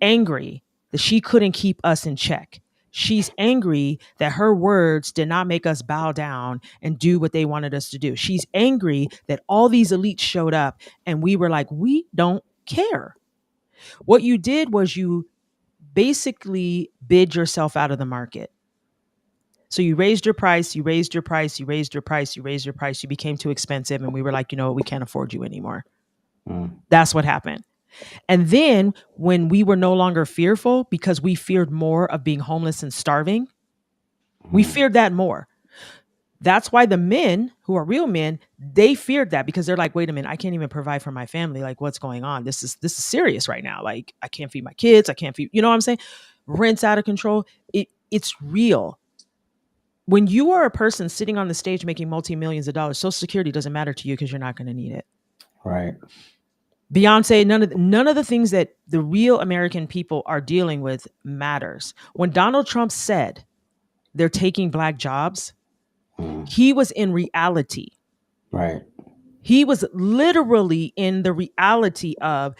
angry that she couldn't keep us in check. She's angry that her words did not make us bow down and do what they wanted us to do. She's angry that all these elites showed up and we were like, we don't care. What you did was you basically bid yourself out of the market. So you raised your price, you became too expensive. And we were like, you know what, we can't afford you anymore. That's what happened. And then when we were no longer fearful because we feared more of being homeless and starving, we feared that more. That's why the men who are real men, they feared that because they're like, wait a minute, I can't even provide for my family. Like, what's going on? This is serious right now. Like, I can't feed my kids. I can't feed, you know what I'm saying? Rent's out of control. It's real. When you are a person sitting on the stage making multi-millions of dollars, Social Security doesn't matter to you because you're not going to need it. Right. Beyonce, none of the things that the real American people are dealing with matters. When Donald Trump said they're taking black jobs. Mm. He was in reality. Right. He was literally in the reality of,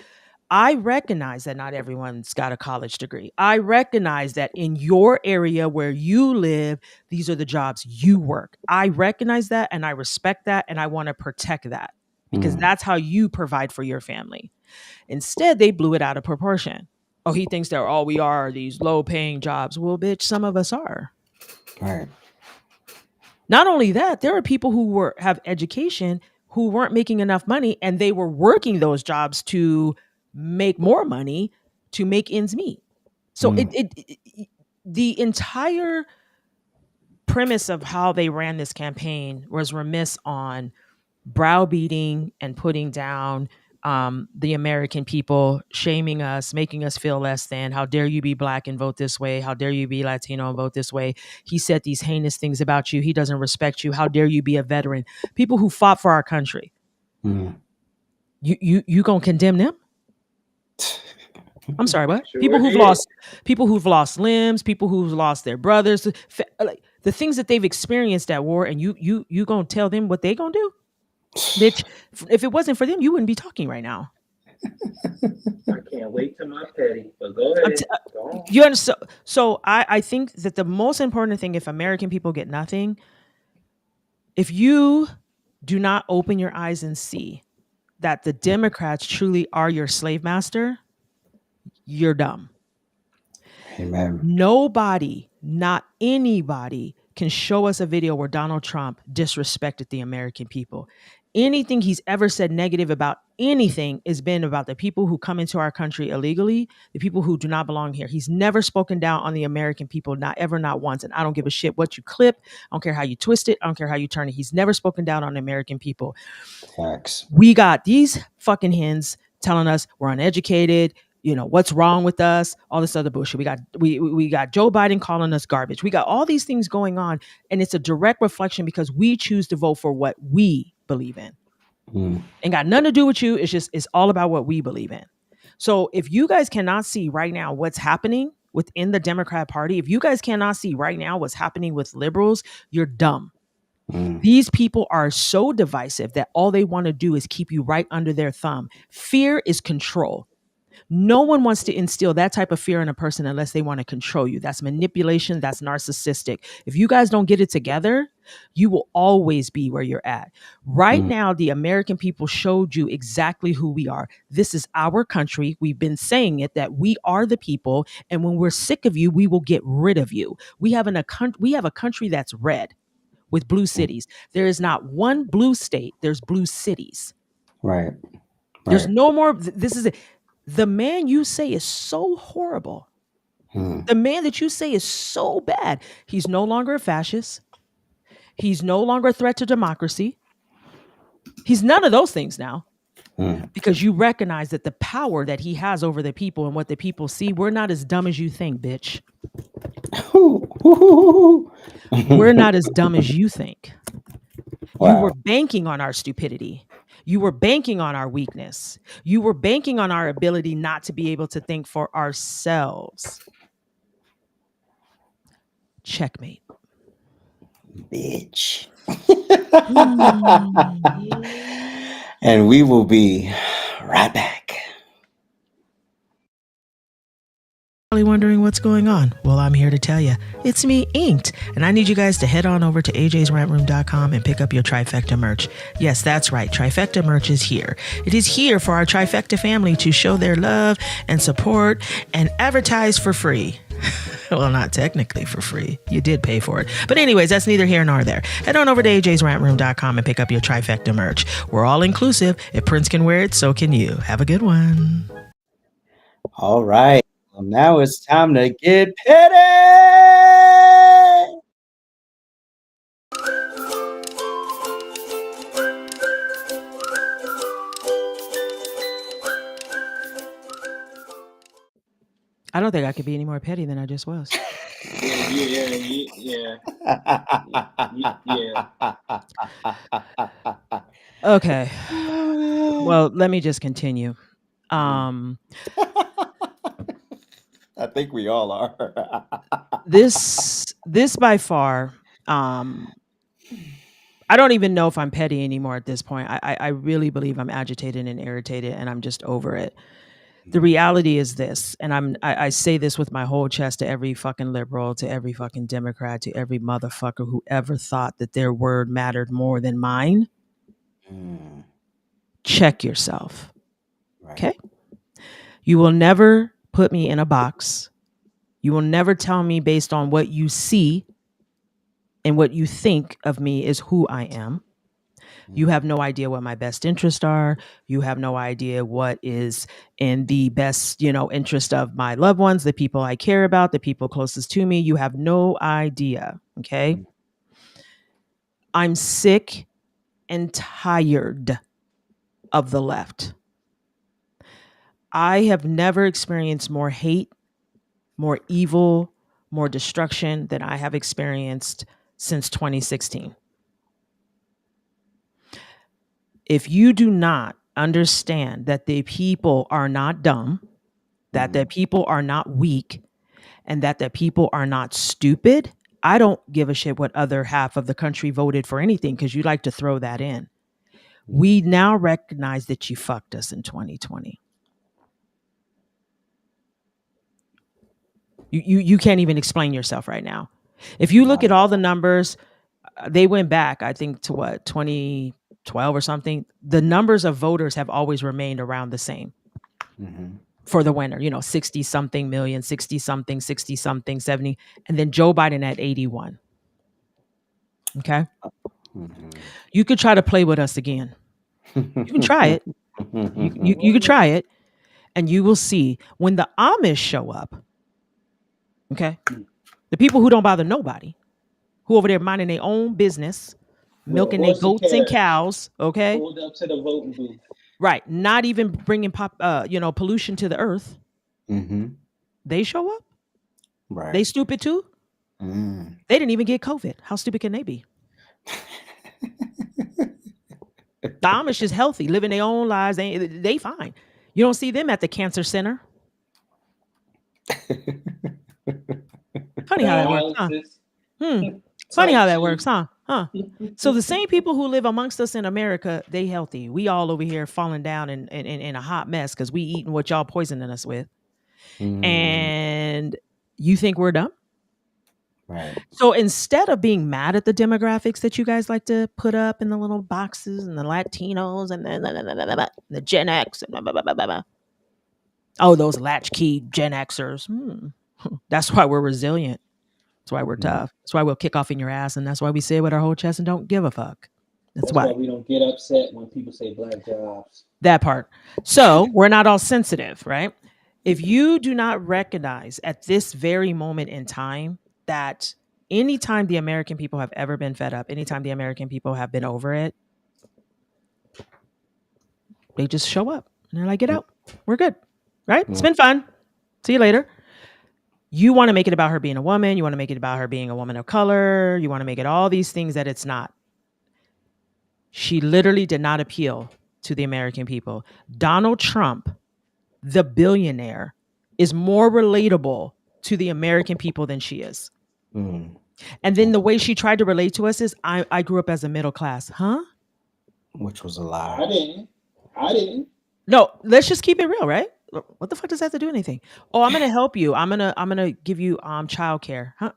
I recognize that not everyone's got a college degree. I recognize that in your area where you live, these are the jobs you work. I recognize that and I respect that and I want to protect that because that's how you provide for your family. Instead, they blew it out of proportion. Oh, he thinks that all we are these low paying jobs. Well, bitch, some of us are. Right. Not only that, there are people who have education who weren't making enough money and they were working those jobs to make more money to make ends meet. So the entire premise of how they ran this campaign was remiss on browbeating and putting down the American people, shaming us, making us feel less than. How dare you be black and vote this way? How dare you be Latino and vote this way? He said these heinous things about you. He doesn't respect you. How dare you be a veteran? People who fought for our country. You gonna condemn them? I'm sorry, what? Sure people did. who've lost limbs, people who've lost their brothers, like the things that they've experienced at war, and you gonna tell them what they gonna do? Bitch, if it wasn't for them, you wouldn't be talking right now. I can't wait to my petty. But go ahead. Go on. You understand? So I think that the most important thing, if American people get nothing, if you do not open your eyes and see that the Democrats truly are your slave master, you're dumb. Amen. Nobody, not anybody, can show us a video where Donald Trump disrespected the American people. Anything he's ever said negative about anything has been about the people who come into our country illegally, the people who do not belong here. He's never spoken down on the American people, not ever, not once. And I don't give a shit what you clip. I don't care how you twist it. I don't care how you turn it. He's never spoken down on the American people. Facts. We got these fucking hens telling us we're uneducated. You know, what's wrong with us? All this other bullshit. We got Joe Biden calling us garbage. We got all these things going on. And it's a direct reflection because we choose to vote for what we believe in. Ain't got nothing to do with you. It's all about what we believe in. So if you guys cannot see right now what's happening within the Democrat Party, if you guys cannot see right now what's happening with liberals, you're dumb. These people are so divisive that all they want to do is keep you right under their thumb. Fear is control. No one wants to instill that type of fear in a person unless they want to control you. That's manipulation. That's narcissistic. If you guys don't get it together, you will always be where you're at. Right now, the American people showed you exactly who we are. This is our country. We've been saying it, that we are the people. And when we're sick of you, we will get rid of you. We have a country that's red with blue cities. There is not one blue state. There's blue cities. Right. There's no more. This is it. The man you say is so horrible. The man that you say is so bad. He's no longer a fascist. He's no longer a threat to democracy. He's none of those things now. Because you recognize that the power that he has over the people and what the people see, we're not as dumb as you think, bitch. We're not as dumb as you think. Wow. You were banking on our stupidity. You were banking on our weakness. You were banking on our ability not to be able to think for ourselves. Checkmate. Bitch. And we will be right back. Wondering what's going on? Well, I'm here to tell you. It's me, Inked, and I need you guys to head on over to ajsrantroom.com and pick up your Trifecta merch. Yes, that's right. Trifecta merch is here. It is here for our Trifecta family to show their love and support and advertise for free. Well, not technically for free. You did pay for it. But anyways, that's neither here nor there. Head on over to ajsrantroom.com and pick up your Trifecta merch. We're all inclusive. If Prince can wear it, so can you. Have a good one. All right. Well, now it's time to get petty. I don't think I could be any more petty than I just was. Yeah. Okay. Well, let me just continue. I think we all are. This This by far, um, I don't even know if I'm petty anymore at this point. I really believe I'm agitated and irritated, and I'm just over it. The reality is this, and I say this with my whole chest to every fucking liberal, to every fucking Democrat, to every motherfucker who ever thought that their word mattered more than mine. Check yourself. Okay? You will never put me in a box. You will never tell me based on what you see and what you think of me is who I am. You have no idea what my best interests are. You have no idea what is in the best, interest of my loved ones, the people I care about, the people closest to me. You have no idea. Okay. I'm sick and tired of the left. I have never experienced more hate, more evil, more destruction than I have experienced since 2016. If you do not understand that the people are not dumb, that the people are not weak, and that the people are not stupid, I don't give a shit what other half of the country voted for anything, because you like to throw that in. We now recognize that you fucked us in 2020. You can't even explain yourself right now. If you look at all the numbers, they went back, I think, to what, 2012 or something. The numbers of voters have always remained around the same. For the winner, 60 something million, 60 something, 70. And then Joe Biden at 81. Okay. You could try to play with us again. You can try it. You could try it, and you will see when the Amish show up. Okay. The people who don't bother nobody, who over there minding their own business, milking their goats and cows. Okay. Pulled up to the voting booth. Right. Not even bringing pollution to the earth. They show up. Right. They stupid too. They didn't even get COVID. How stupid can they be? The Amish is healthy, living their own lives. They fine. You don't see them at the cancer center. Funny how that works, huh? Funny how that works, huh? So the same people who live amongst us in America, they healthy. We all over here falling down in a hot mess because we eating what y'all poisoning us with. And you think we're dumb? Right. So instead of being mad at the demographics that you guys like to put up in the little boxes and the Latinos and the Gen X, oh, those latchkey Gen Xers. That's why we're resilient. That's why we're tough. That's why we'll kick off in your ass, and that's why we say it with our whole chest and don't give a fuck. That's why we don't get upset when people say black jobs. That part. So we're not all sensitive, right? If you do not recognize at this very moment in time that anytime the American people have ever been fed up, anytime the American people have been over it, they just show up and they're like, get out. We're good. Right? It's been fun. See you later. You want to make it about her being a woman. You want to make it about her being a woman of color. You want to make it all these things that it's not. She literally did not appeal to the American people. Donald Trump, the billionaire, is more relatable to the American people than she is. And then the way she tried to relate to us is, I grew up as a middle class. Huh? Which was a lie. I didn't. No, let's just keep it real, right? What the fuck does that have to do anything? Oh, I'm gonna help you. I'm gonna give you childcare. Huh?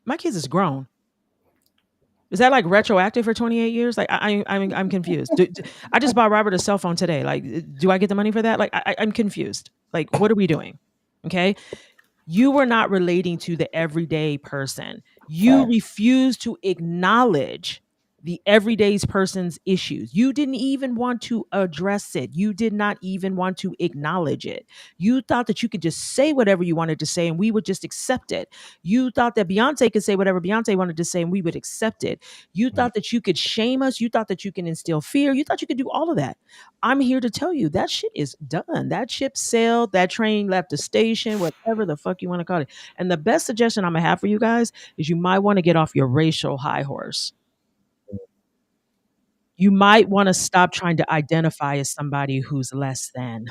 My kids is grown. Is that like retroactive for 28 years? Like I'm confused. I just bought Robert a cell phone today. Like, do I get the money for that? Like, I'm confused. Like, what are we doing? Okay. You were not relating to the everyday person. You refuse to acknowledge the everyday person's issues. You didn't even want to address it. You did not even want to acknowledge it. You thought that you could just say whatever you wanted to say and we would just accept it. You thought that Beyonce could say whatever Beyonce wanted to say and we would accept it. You thought that you could shame us. You thought that you can instill fear. You thought you could do all of that. I'm here to tell you that shit is done. That ship sailed. That train left the station, whatever the fuck you want to call it. And the best suggestion I'm going to have for you guys is you might want to get off your racial high horse. You might want to stop trying to identify as somebody who's less than,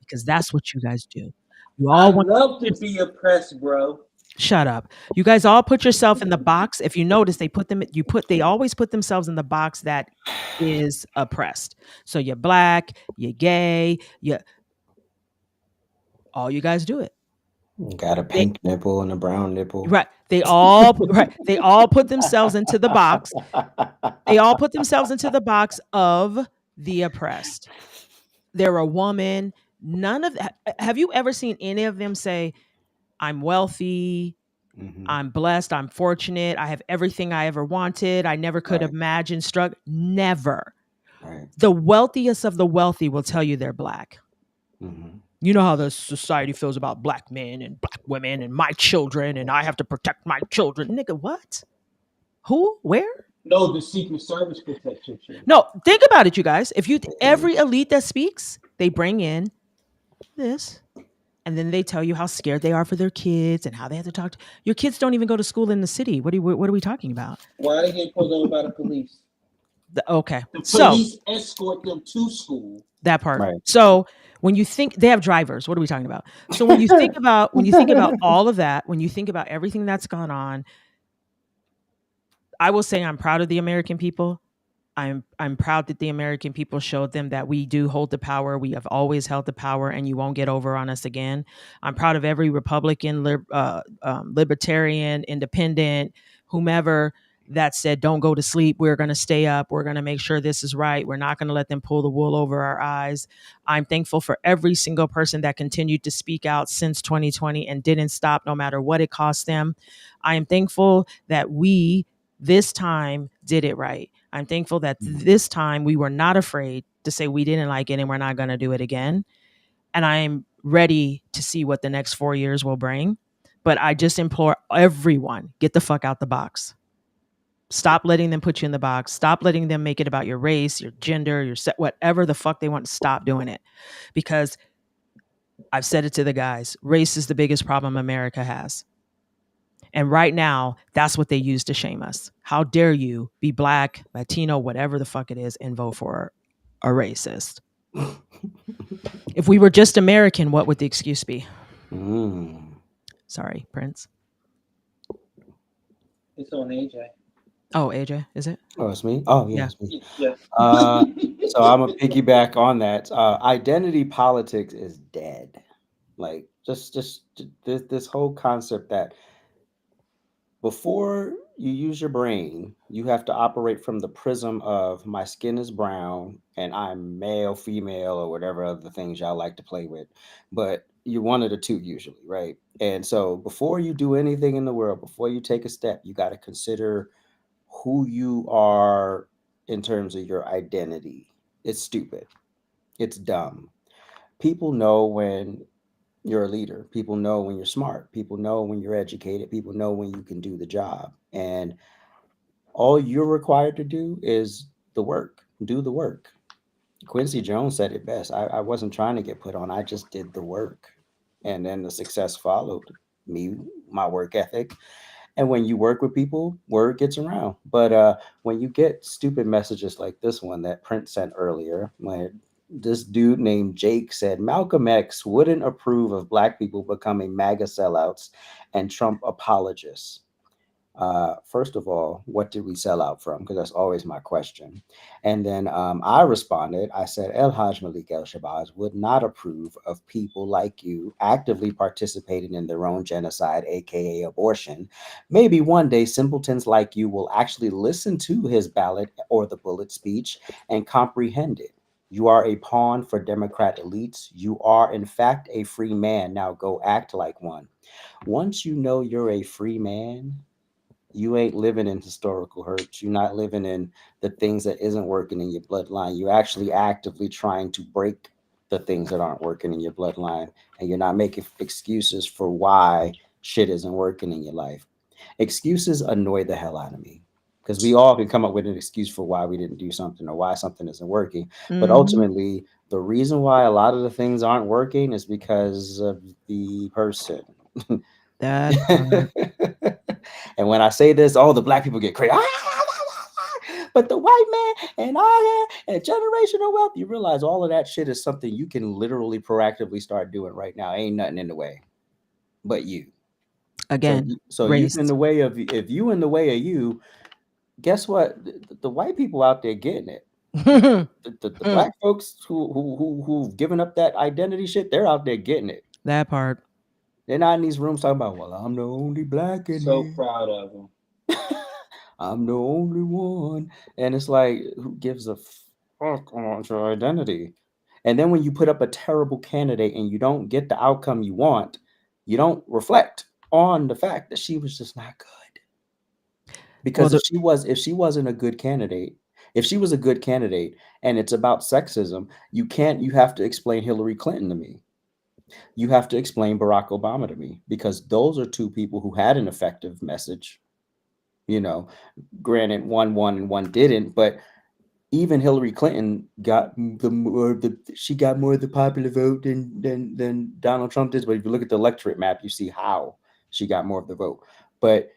because that's what you guys do. You all love to be oppressed, bro. Shut up. You guys all put yourself in the box. If you notice, they always put themselves in the box that is oppressed. So you're black, you're gay, all you guys do it. Got a They pink nipple and a brown nipple. right. They all put themselves into the box. They all put themselves into the box of the oppressed. They're a woman. None of that. Have you ever seen any of them say, I'm wealthy, Mhm. I'm blessed, I'm fortunate, I have everything I ever wanted, I never could Right. imagine struggle? Never. Right. The wealthiest of the wealthy will tell you they're black. Mhm. You know how the society feels about black men and black women and my children, and I have to protect my children. Nigga, what? Who? Where? No, the Secret Service protects your children. No, think about it, you guys. Every elite that speaks, they bring in this, and then they tell you how scared they are for their kids and how they have to talk to your kids. Don't even go to school in the city. What are we talking about? Why they get pulled over by the police? Okay, The so police escort them to school. that part. Right. So when you think they have drivers, what are we talking about? So when you think about all of that, when you think about everything that's gone on, I will say I'm proud of the American people. I'm proud that the American people showed them that we do hold the power. We have always held the power, and you won't get over on us again. I'm proud of every Republican, libertarian, independent, whomever that said, "Don't go to sleep. We're going to stay up. We're going to make sure this is right. We're not going to let them pull the wool over our eyes." I'm thankful for every single person that continued to speak out since 2020 and didn't stop, no matter what it cost them. I am thankful that we this time did it right. I'm thankful that this time we were not afraid to say we didn't like it and we're not going to do it again. And I'm ready to see what the next 4 years will bring. But I just implore everyone, get the fuck out the box. Stop letting them put you in the box. Stop letting them make it about your race, your gender, your set, whatever the fuck they want. Stop doing it. Because I've said it to the guys, race is the biggest problem America has. And right now, that's what they use to shame us. How dare you be black, Latino, whatever the fuck it is, and vote for a racist? If we were just American, what would the excuse be? Sorry, Prince. It's on AJ. Oh, AJ, is it? Oh, it's me? Oh, yeah, Yeah. it's me. Yeah. So I'm going to piggyback on that. Identity politics is dead. Like, just this whole concept that before you use your brain, you have to operate from the prism of my skin is brown and I'm male, female, or whatever other things y'all like to play with. But you're one of the two usually, right? And so before you do anything in the world, before you take a step, you got to consider who you are in terms of your identity. It's stupid. It's dumb. People know when you're a leader. People know when you're smart. People know when you're educated. People know when you can do the job. And all you're required to do is the work. Do the work. Quincy Jones said it best. I wasn't trying to get put on. I just did the work. And then the success followed me, my work ethic. And when you work with people, word gets around. But when you get stupid messages like this one that Prince sent earlier, when this dude named Jake said Malcolm X wouldn't approve of Black people becoming MAGA sellouts and Trump apologists. First of all, what did we sell out from? Because that's always my question. And then I responded, I said, El Haj Malik El Shabazz would not approve of people like you actively participating in their own genocide, aka abortion. Maybe one day simpletons like you will actually listen to his ballot or the bullet speech and comprehend it. You are a pawn for Democrat elites. You are, in fact, a free man. Now go act like one. Once you know you're a free man, you ain't living in historical hurts. You're not living in the things that isn't working in your bloodline. You're actually actively trying to break the things that aren't working in your bloodline. And you're not making excuses for why shit isn't working in your life. Excuses annoy the hell out of me because we all can come up with an excuse for why we didn't do something or why something isn't working. But ultimately, the reason why a lot of the things aren't working is because of the person. That part. And when I say this, all the Black people get crazy. But the white man and I and generational wealth, you realize all of that shit is something you can literally proactively start doing right now. Ain't nothing in the way but you. Again, So race. you in the way of, if you in the way of you, guess what? The white people out there getting it. The black folks who've given up that identity shit, they're out there getting it. That part. They're not in these rooms talking about, well, I'm the only black in So here. proud of them. I'm the only one. And it's like, who gives a fuck on your identity? And then when you put up a terrible candidate and you don't get the outcome you want, you don't reflect on the fact that she was just not good. Because if she wasn't a good candidate, if she was a good candidate and it's about sexism, you have to explain Hillary Clinton to me. You have to explain Barack Obama to me, because those are two people who had an effective message. You know, granted, one won and one didn't, but even Hillary Clinton got she got more of the popular vote than Donald Trump did. But if you look at the electorate map, you see how she got more of the vote. But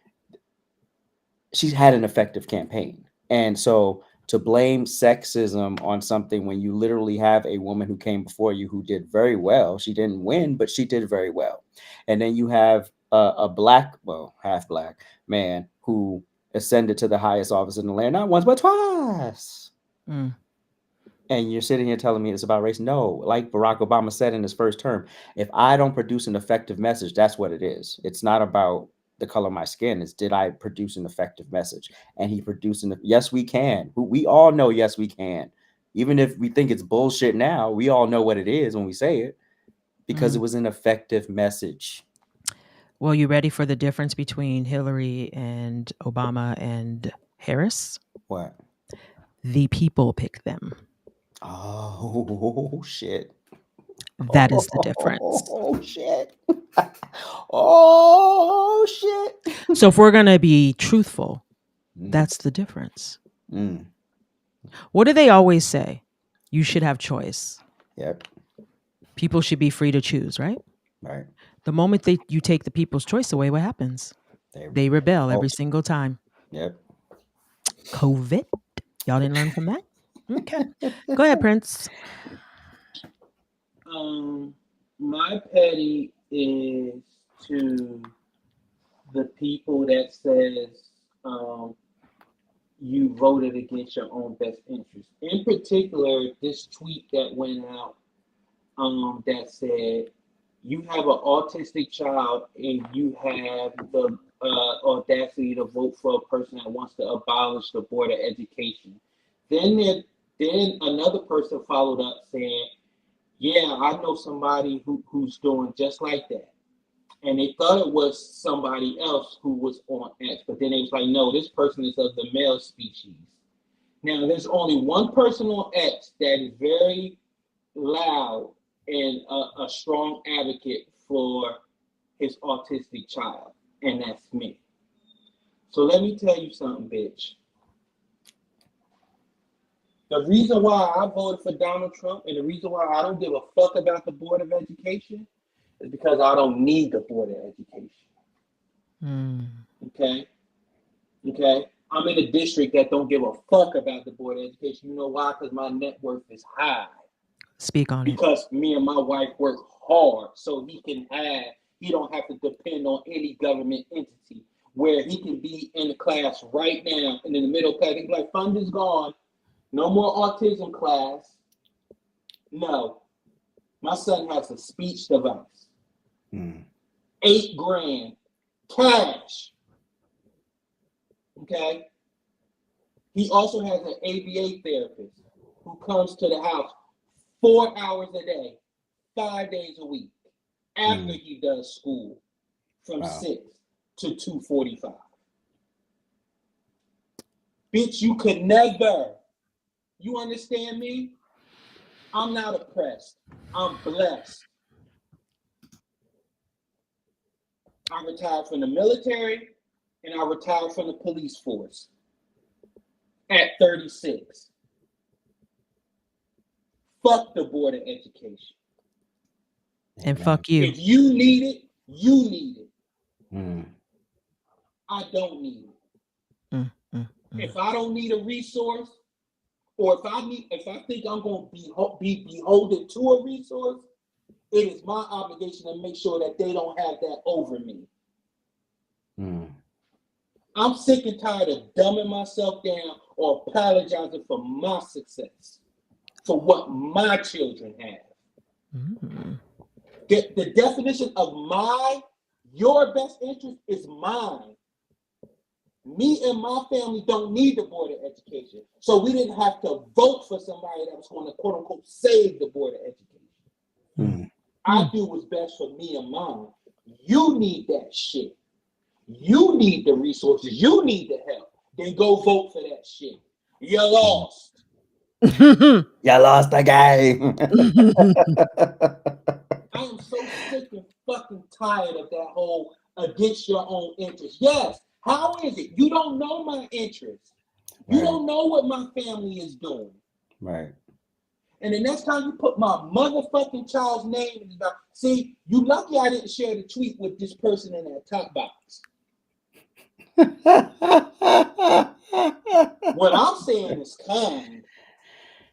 she's had an effective campaign. And so to blame sexism on something when you literally have a woman who came before you who did very well, she didn't win, but she did very well. And then you have a black, well, half black man who ascended to the highest office in the land, not once, but twice. And you're sitting here telling me it's about race. No, like Barack Obama said in his first term, if I don't produce an effective message, that's what it is. It's not about the color of my skin. It's, did I produce an effective message? And he produced yes, we can. We all know, yes, we can. Even if we think it's bullshit now, we all know what it is when we say it, because it was an effective message. Well, you ready for the difference between Hillary and Obama and Harris? What? The people pick them. Oh, shit. That is the difference. Oh, shit. Oh, shit. So if we're going to be truthful, that's the difference. What do they always say? You should have choice. Yep. People should be free to choose, right? Right. The moment you take the people's choice away, what happens? They rebel every single time. Yep. COVID. Y'all didn't learn from that? Okay. Go ahead, Prince. My petty is to the people that says you voted against your own best interest. In particular, this tweet that went out that said, you have an autistic child and you have the audacity to vote for a person that wants to abolish the Board of Education. Then another person followed up saying, yeah, I know somebody who's doing just like that. And they thought it was somebody else who was on X, but then they was like, no, this person is of the male species. Now, there's only one person on X that is very loud and a strong advocate for his autistic child, and that's me. So let me tell you something, bitch. The reason why I voted for Donald Trump and the reason why I don't give a fuck about the Board of Education is because I don't need the Board of Education. Okay? I'm in a district that don't give a fuck about the Board of Education. You know why? Because my net worth is high. Speak on it. Because me and my wife work hard so he don't have to depend on any government entity, where he can be in the class right now and in the middle class, he's like, fund is gone. No more autism class. No. My son has a speech device. $8,000 cash. Okay? He also has an ABA therapist who comes to the house 4 hours a day, 5 days a week, after he does school from 6 to 2:45. Bitch, you could never. You understand me? I'm not oppressed. I'm blessed. I retired from the military and I retired from the police force at 36. Fuck the Board of Education. And fuck you. If you need it, you need it. I don't need it. If I don't need a resource, or if I think I'm going to be beholden to a resource, it is my obligation to make sure that they don't have that over me. I'm sick and tired of dumbing myself down or apologizing for my success, for what my children have. Mm. The definition of your best interest is mine. Me and my family don't need the Board of Education. So we didn't have to vote for somebody that was going to, quote unquote, save the Board of Education. I do what's best for me and mine. You need that shit. You need the resources. You need the help. Then go vote for that shit. You lost. You lost the game. I am so sick and fucking tired of that whole against your own interest. Yes. How is it? You don't know my interest. You don't know what my family is doing. Right. And the next time you put my motherfucking child's name in the see, you lucky I didn't share the tweet with this person in that top box. What I'm saying is kind.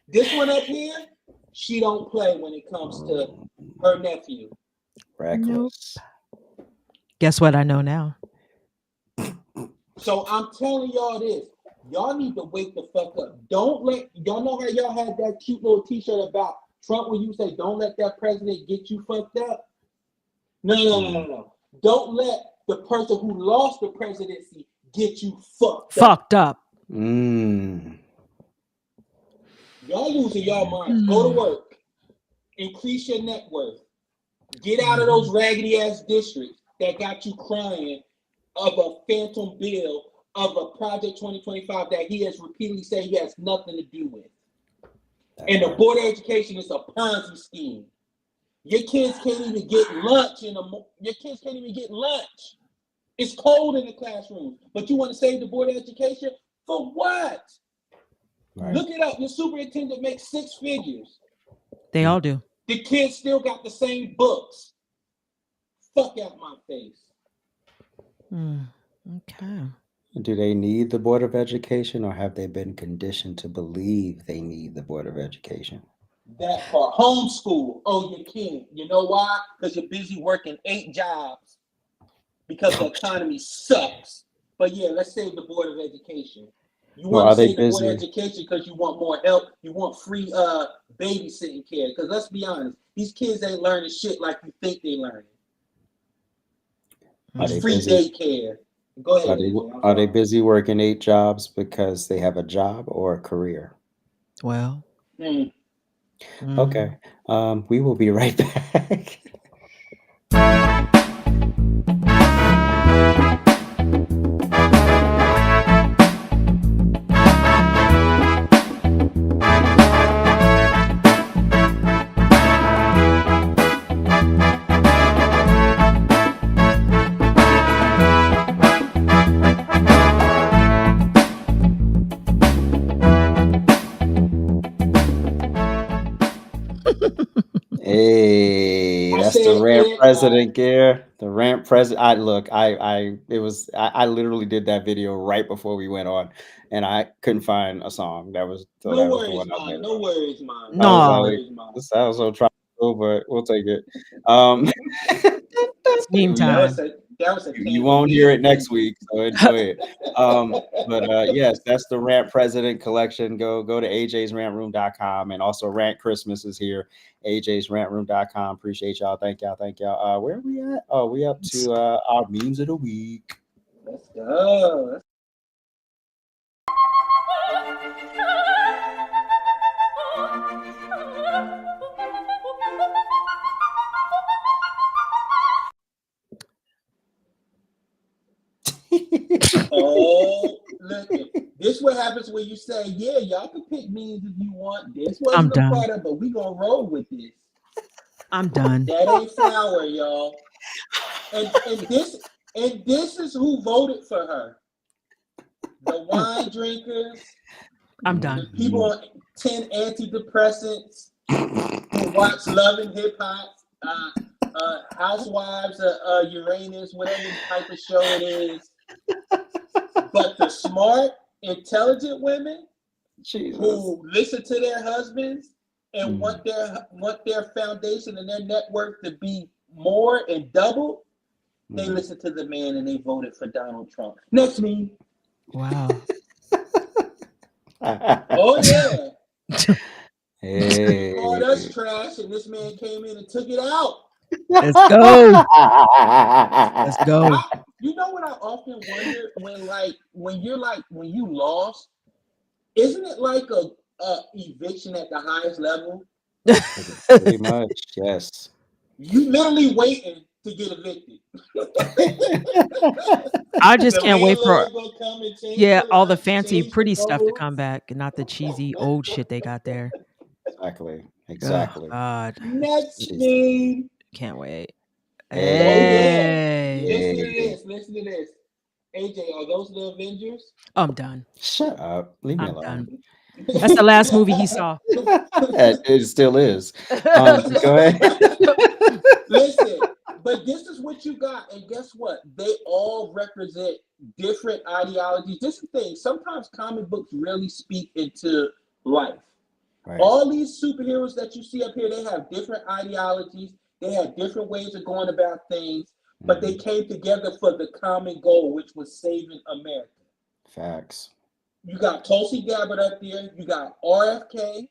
This one up here, she don't play when it comes to her nephew. Reckless. Nope. Guess what I know now? So I'm telling y'all this. Y'all need to wake the fuck up. Don't let y'all know how y'all had that cute little t-shirt about Trump when you say don't let that president get you fucked up. No. Don't let the person who lost the presidency get you fucked up. Mm. Y'all losing y'all minds. Go to work. Increase your net worth. Get out of those raggedy ass districts that got you crying of a phantom bill of a Project 2025 that he has repeatedly said he has nothing to do with. And the Board of Education is a Ponzi scheme. Your kids can't even get lunch It's cold in the classroom, but you want to save the Board of Education? For what? Right. Look it up. Your superintendent makes 6 figures. They all do. The kids still got the same books. Fuck out my face. Okay. Do they need the Board of Education, or have they been conditioned to believe they need the Board of Education? That part. Homeschool. Oh, you can't. You know why? Because you're busy working 8 jobs. Because the economy sucks. But yeah, let's save the Board of Education. You want to save the Board of Education because you want more help. You want free babysitting care. Because let's be honest, these kids ain't learning shit like you think they learning. It's free daycare. Go ahead. Are they busy working 8 jobs because they have a job or a career? Well. Okay. We will be right back. Hey, that's the rant president gear. The rant president. I literally did that video right before we went on, and I couldn't find a song that was. No worries, man. No worries, man. No. This sounds so tropical, but we'll take it. Meantime. You won't hear it next week, so enjoy it. But yes, that's the Rant President collection. Go to ajsrantroom.com, and also Rant Christmas is here. ajsrantroom.com. Appreciate y'all. Thank y'all. Where are we at? Oh, we up to our memes of the week. Let's go. Oh, look, this what happens when you say, yeah, y'all can pick memes if you want. This wasn't a part of it, but we gonna roll with this. I'm done. That ain't flour, y'all. And this is who voted for her. The wine drinkers. I'm done. The people on 10 antidepressants who watch Love and Hip Hop, Housewives of Uranus, whatever type of show it is. But the smart, intelligent women who listen to their husbands and want their foundation and their network to be more and double, They listened to the man and they voted for Donald Trump. Next meme. Wow. Oh yeah. Hey. Called us trash, and this man came in and took it out. Let's go. Let's go. You know what I often wonder when you lost, isn't it like a eviction at the highest level? Pretty much, yes. You literally waiting to get evicted. I just can't wait for come and change all the life, fancy change pretty the stuff to rules. come back, and not the cheesy old shit they got there. Exactly. Oh, God. Next meme. Can't wait. Hey. Hey. Listen to this. AJ, are those the Avengers? I'm done. Shut up. Leave me I'm alone. done. That's the last movie he saw. It still is. Go ahead. Listen, but this is what you got, and guess what? They all represent different ideologies, different things. Sometimes comic books really speak into life. Right. All these superheroes that you see up here, they have different ideologies. They have different ways of going about things, but they came together for the common goal, which was saving America. Facts. You got Tulsi Gabbard up there. You got RFK.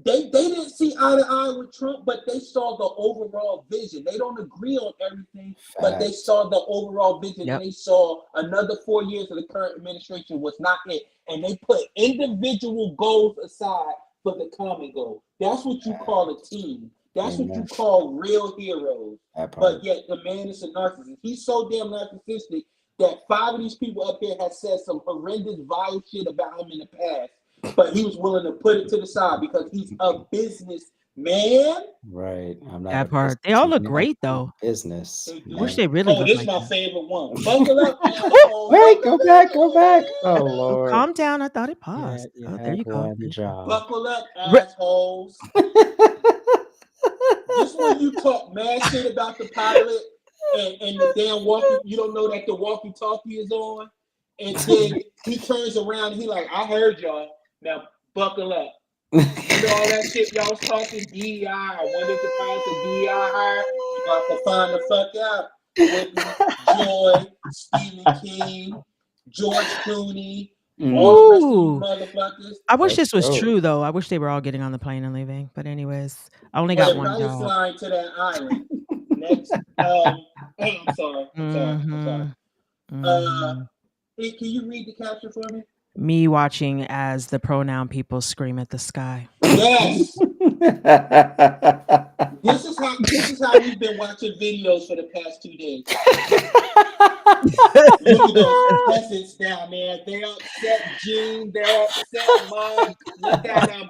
They didn't see eye to eye with Trump, but they saw the overall vision. They don't agree on everything, but they saw the overall vision. Yep. And they saw another 4 years of the current administration was not it. And they put individual goals aside for the common goal. That's what you call a team. That's what you call real heroes. But yet the man is a narcissist. He's so damn narcissistic that 5 of these people up here have said some horrendous, vile shit about him in the past. But he was willing to put it to the side because he's a businessman. Right. I'm not that part. They all look great though. Business. I wish they really looked this like is my that. favorite one. Buckle up, asshole. Wait, go back. Oh Lord. Calm down. I thought it paused. Yeah, Oh, there you go. Buckle up, assholes. This one you talk mad shit about the pilot and the damn walkie. You don't know that the walkie-talkie is on. And then he turns around and he like, I heard y'all. Now buckle up. You know all that shit y'all was talking DEI. I wonder if the pilots of DEI hired. You got to find the fuck out. Whitney, Joy, Stephen King, George Clooney, all the rest of you motherfuckers. I wish this was true though. I wish they were all getting on the plane and leaving. But anyways, I only got one job. Flying to that island. Next, I'm sorry. Hey, can you read the caption for me? Me watching as the pronoun people scream at the sky. Yes. This is how we've been watching videos for the past 2 days. Look at those peasants down there. They're upset, Gene. They're upset, Mike. Look at them.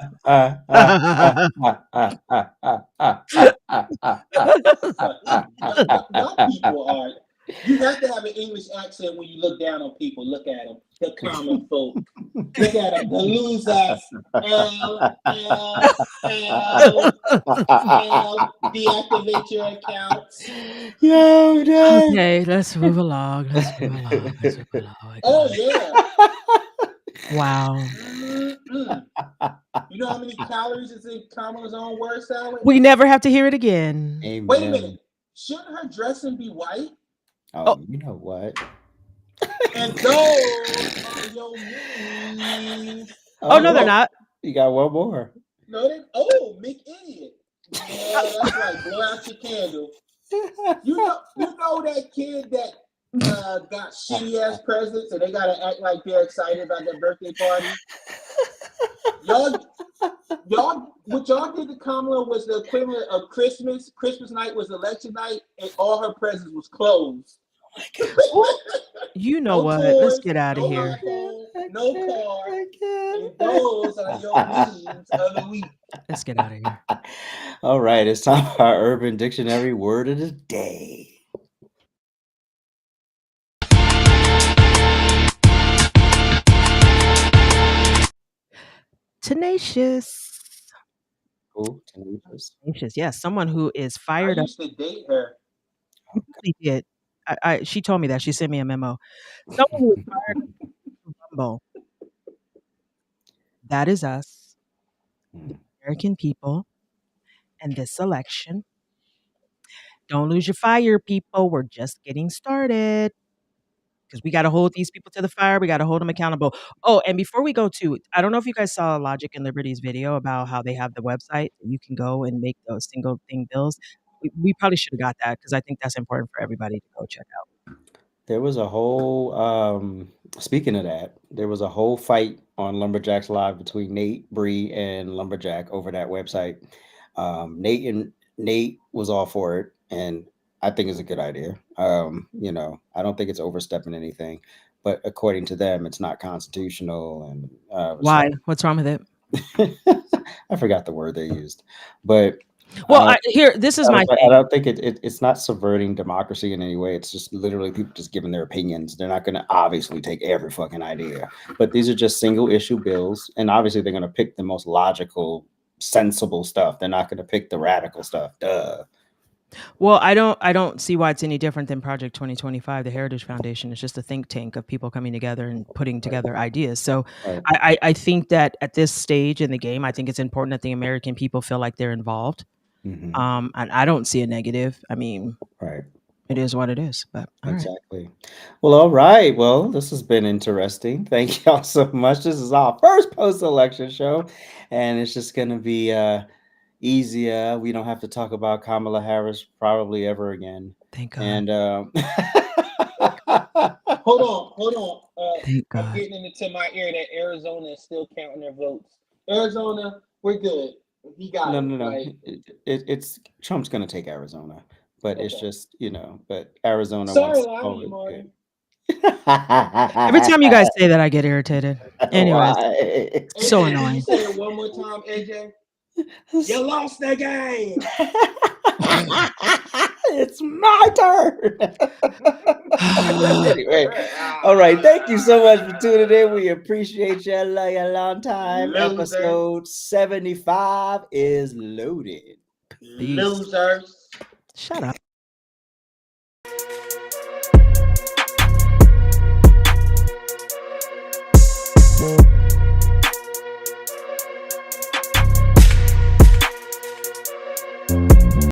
Y'all people are. You have to have an English accent when you look down on people. Look at them, the common folk. Look at them, the losers. Deactivate your accounts. Okay, let's move along. Oh yeah. Wow. You know how many calories is in Kamala's own word salad? We never have to hear it again. Amen. Wait a minute. Shouldn't her dressing be white? Oh, you know what? And those are your minis. Oh, no, they're not. You got one more. No, they. Oh, McIdiot. Yeah, that's right. Blow out your candle. You know that kid that got shitty ass presents and they gotta act like they're excited about their birthday party. Y'all, what y'all did to Kamala was the equivalent of Christmas. Christmas night was election night, and all her presents was clothes. You know No what? toys, Let's get out of no here. iPhone, no car. And those are your memes of the week. Let's get out of here. All right, it's time for our Urban Dictionary word of the day. Tenacious. Who? Tenacious. Yes, someone who is fired I up. used to date her. She did. She told me that. She sent me a memo. Someone who is fired up to rumble. That is us, the American people, and this election. Don't lose your fire, people. We're just getting started. Because we got to hold these people to the fire. We got to hold them accountable. Oh, and before we go to, I don't know if you guys saw Logic and Liberty's video about how they have the website. You can go and make those single thing bills. We probably should have got that because I think that's important for everybody to go check out. There was a whole speaking of that, there was a whole fight on Lumberjacks Live between Nate, Bree, and Lumberjack over that website. Nate was all for it, and I think it's a good idea. You know, I don't think it's overstepping anything, but according to them, it's not constitutional. And Why? What's wrong with it? I forgot the word they used, but well, this is my thing. I don't think it's not subverting democracy in any way. It's just literally people just giving their opinions. They're not going to obviously take every fucking idea, but these are just single issue bills, and obviously they're going to pick the most logical, sensible stuff. They're not going to pick the radical stuff. Duh. Well, I don't see why it's any different than Project 2025, the Heritage Foundation. It's just a think tank of people coming together and putting together ideas. So I think that at this stage in the game, I think it's important that the American people feel like they're involved. Mm-hmm. And I don't see a negative. I mean, it is what it is. But exactly. Right. Well, all right. Well, this has been interesting. Thank y'all so much. This is our first post-election show, and it's just going to be easier. We don't have to talk about Kamala Harris probably ever again. Thank God. And hold on. Thank God. I'm getting into my ear that Arizona is still counting their votes. Arizona, we're good. He got no. Like, it's Trump's going to take Arizona, but it's just but Arizona. Sorry, Martin. Every time you guys say that, I get irritated. Anyways, so annoying. You say it one more time, AJ. You lost the game. It's my turn. Anyway, all right. Thank you so much for tuning in. We appreciate you. Love you a long time. Loser. Episode 75 is loaded. Peace. Losers. Shut up.